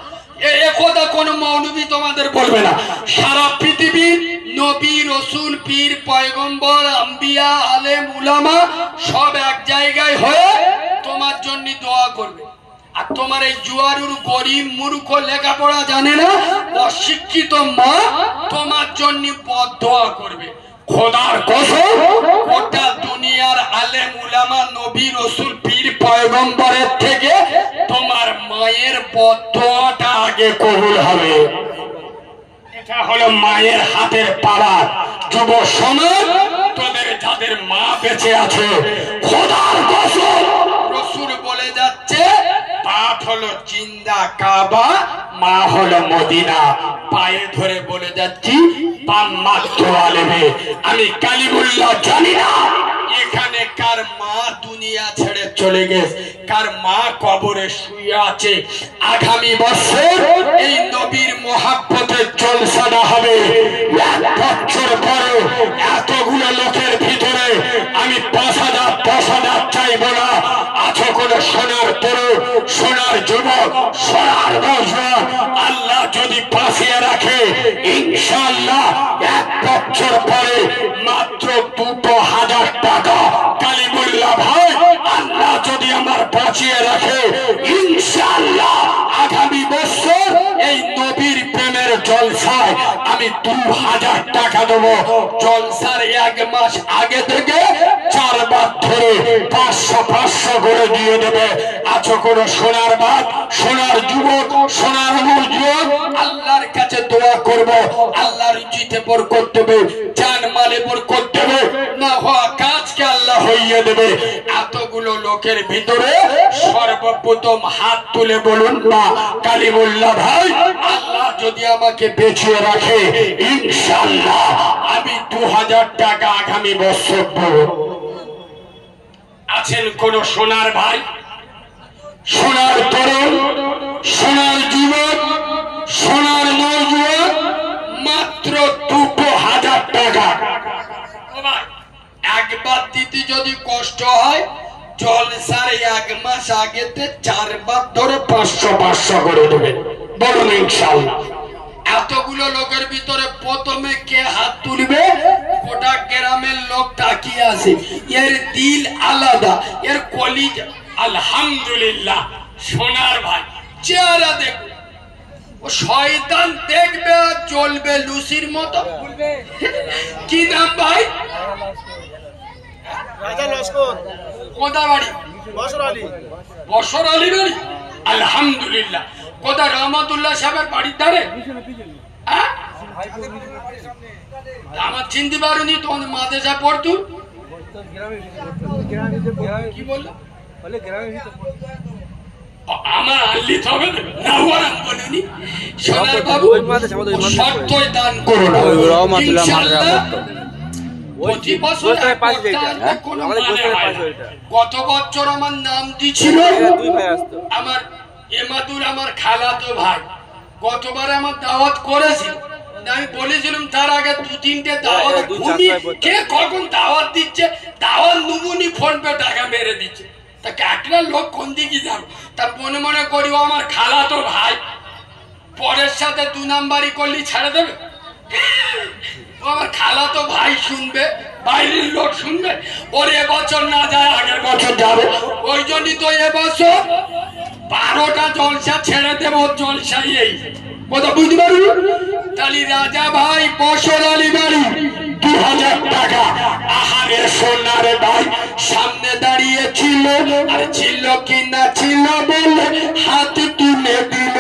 এ কথা কোন মৌলবী তোমাদের বলবে না। সারা পৃথিবীর নবী, রসুল, পীর, পয়গম্বর, আম্বিয়া, আলেম, উলামা সব এক জায়গায় হয়ে তোমার জন্য দোয়া করবে। আর তোমার এই জুয়ারুর গরিব মূর্খ লেখাপড়া জানে না অশিক্ষিত মা তোমার জন্য বদদোয়া করবে। খোদার কসম, গোটা দুনিয়ার আলেম উলামা, নবী, রসুল, পীর, পয়গম্বরের থেকে তোমার মায়ের বদদোয়াটা আগে কবুল হবে। এটা হলো মায়ের হাতের পাওয়ার। যুব সমাজ, তোদের যাদের মা বেঁচে আছে, খোদার কসম রসুল বলে যাচ্ছে, বাপ হলো জিন্দা কাবা, মা হলো মদিনা। পায়ে ধরে বলে যাচ্ছি, আমি কালিমুল্লাহ জানি না, এখানে কার মা দুনিয়া ছেড়ে চলে গেছে, কার মা কবরে শুয়ে আছে, আগামী বছর এই নবীর মহাব্বতের জলসাটা হবে। 1 বছর পরে এতগুলো লোকের ভিতরে আমি 5,000 চাইবো না। আছো কোনো সোনার তরু, সোনার যুবক, সোনার নওজোয়ান আল্লাহ যদি বাঁচিয়ে রাখে, ইনশাআল্লাহ 1 বছর পরে মাত্র 2,000 টাকা। কালিমুল্লাহ ভাই, আল্লাহ যদি আমার বাঁচিয়ে রাখে, ইনশাআল্লাহ আগামী বছর এই নবীর প্রেমের জলসায় আমি 2,000 টাকা দেবো। জলসার 1 মাস আগে থেকে 4 বার ধরে 500 করে দিয়ে দেবে। আছো কোনো সোনার বাপ, সোনার যুবক, সোনার নওজোয়ান আল্লাহর কাছে দোয়া করব, আল্লাহর রুজিতে বরকত দেবে, জান মালে বরকত দেবে, না হওয়া কাজকে আল্লাহ হইয়ে দেবে। এতগুলো লোকের ভিতরে সর্বপ্রথম হাত তুলে বলুন না কালিমুল্লাহ ভাই, আল্লাহ যদি আমাকে বেঁচে রাখে, ইনশাআল্লাহ আমি 2,000 টাকা আগামী বছর দেব। আছেন কোন সোনার ভাই, সোনার তরুণ, সোনার যুবক, সোনার নওজোয়ান? মাত্র 2,000 টাকা। একবার দিতে যদি কষ্ট হয়, জলসার 1 মাস আগেতে 4 বার ধরে 500 করে দেবেন। বলুন ইনশাআল্লাহ। এতগুলো লোকের ভিতরে প্রথমে কে হাত তুলবে? গোটা গ্রামের লোক তাকিয়ে আছে, এর দিল আলাদা, এর কলিজা। আলহামদুলিল্লাহ সোনার ভাই, চেহারা দেখো, ও শয়তান দেখবে আর জ্বলবে লুসির মতো। কি নাম ভাই? রাজা লস্কর। কোথা বাড়ি? বশর আলী। বশর আলী বাড়ি? আলহামদুলিল্লাহ। কোথা? রহমতুল্লাহ সাহেবের বাড়ির ধারে? আমার চিনতে পারুনি, তোমার মাদ্রাসা পড়তু? কি বললো? আমার আল্লি তবে না ওরা বলিনি। সোনার বাবু শর্তই দান করো না, ইনশাআল্লাহ প্রতি বছর গত বছর আমার নাম দিছিল আমার এমাদুর, আমার খালাতো ভাই। গতবারে আমার দাওয়াত করেছিল, আমি বলেছিলাম তার আগে 2-3টে দাওয়াত ঘুমিয়ে, কে কখন দাওয়াত দিচ্ছে, দাওয়াত নুবুনি ফোন পে টাকা মেরে দিচ্ছে। তা কাকড়া লোক কোন দিকে যাবো, তা মনে মনে করি ও আমার খালাতো ভাই, পরের সাথে 2 নাম্বারি করলি ছেড়ে দেবে? ও আমার খালাতো ভাই শুনবে, বাইরের লোক শুনবে। ওর এবছর না যায় আগের বছর যাবে, ওই জন্যই তো এবছর 12টা জলসা ছেড়ে দেবো। জলসাই এই কথা বুঝতে পারবি? তালি রাজা ভাই বশর আলী বাড়ি 2,000 টাকা। আহারে সোনারে ভাই, সামনে দাঁড়িয়ে ছিল, আর ছিল কি না ছিল বলে হাত তুলে দিল।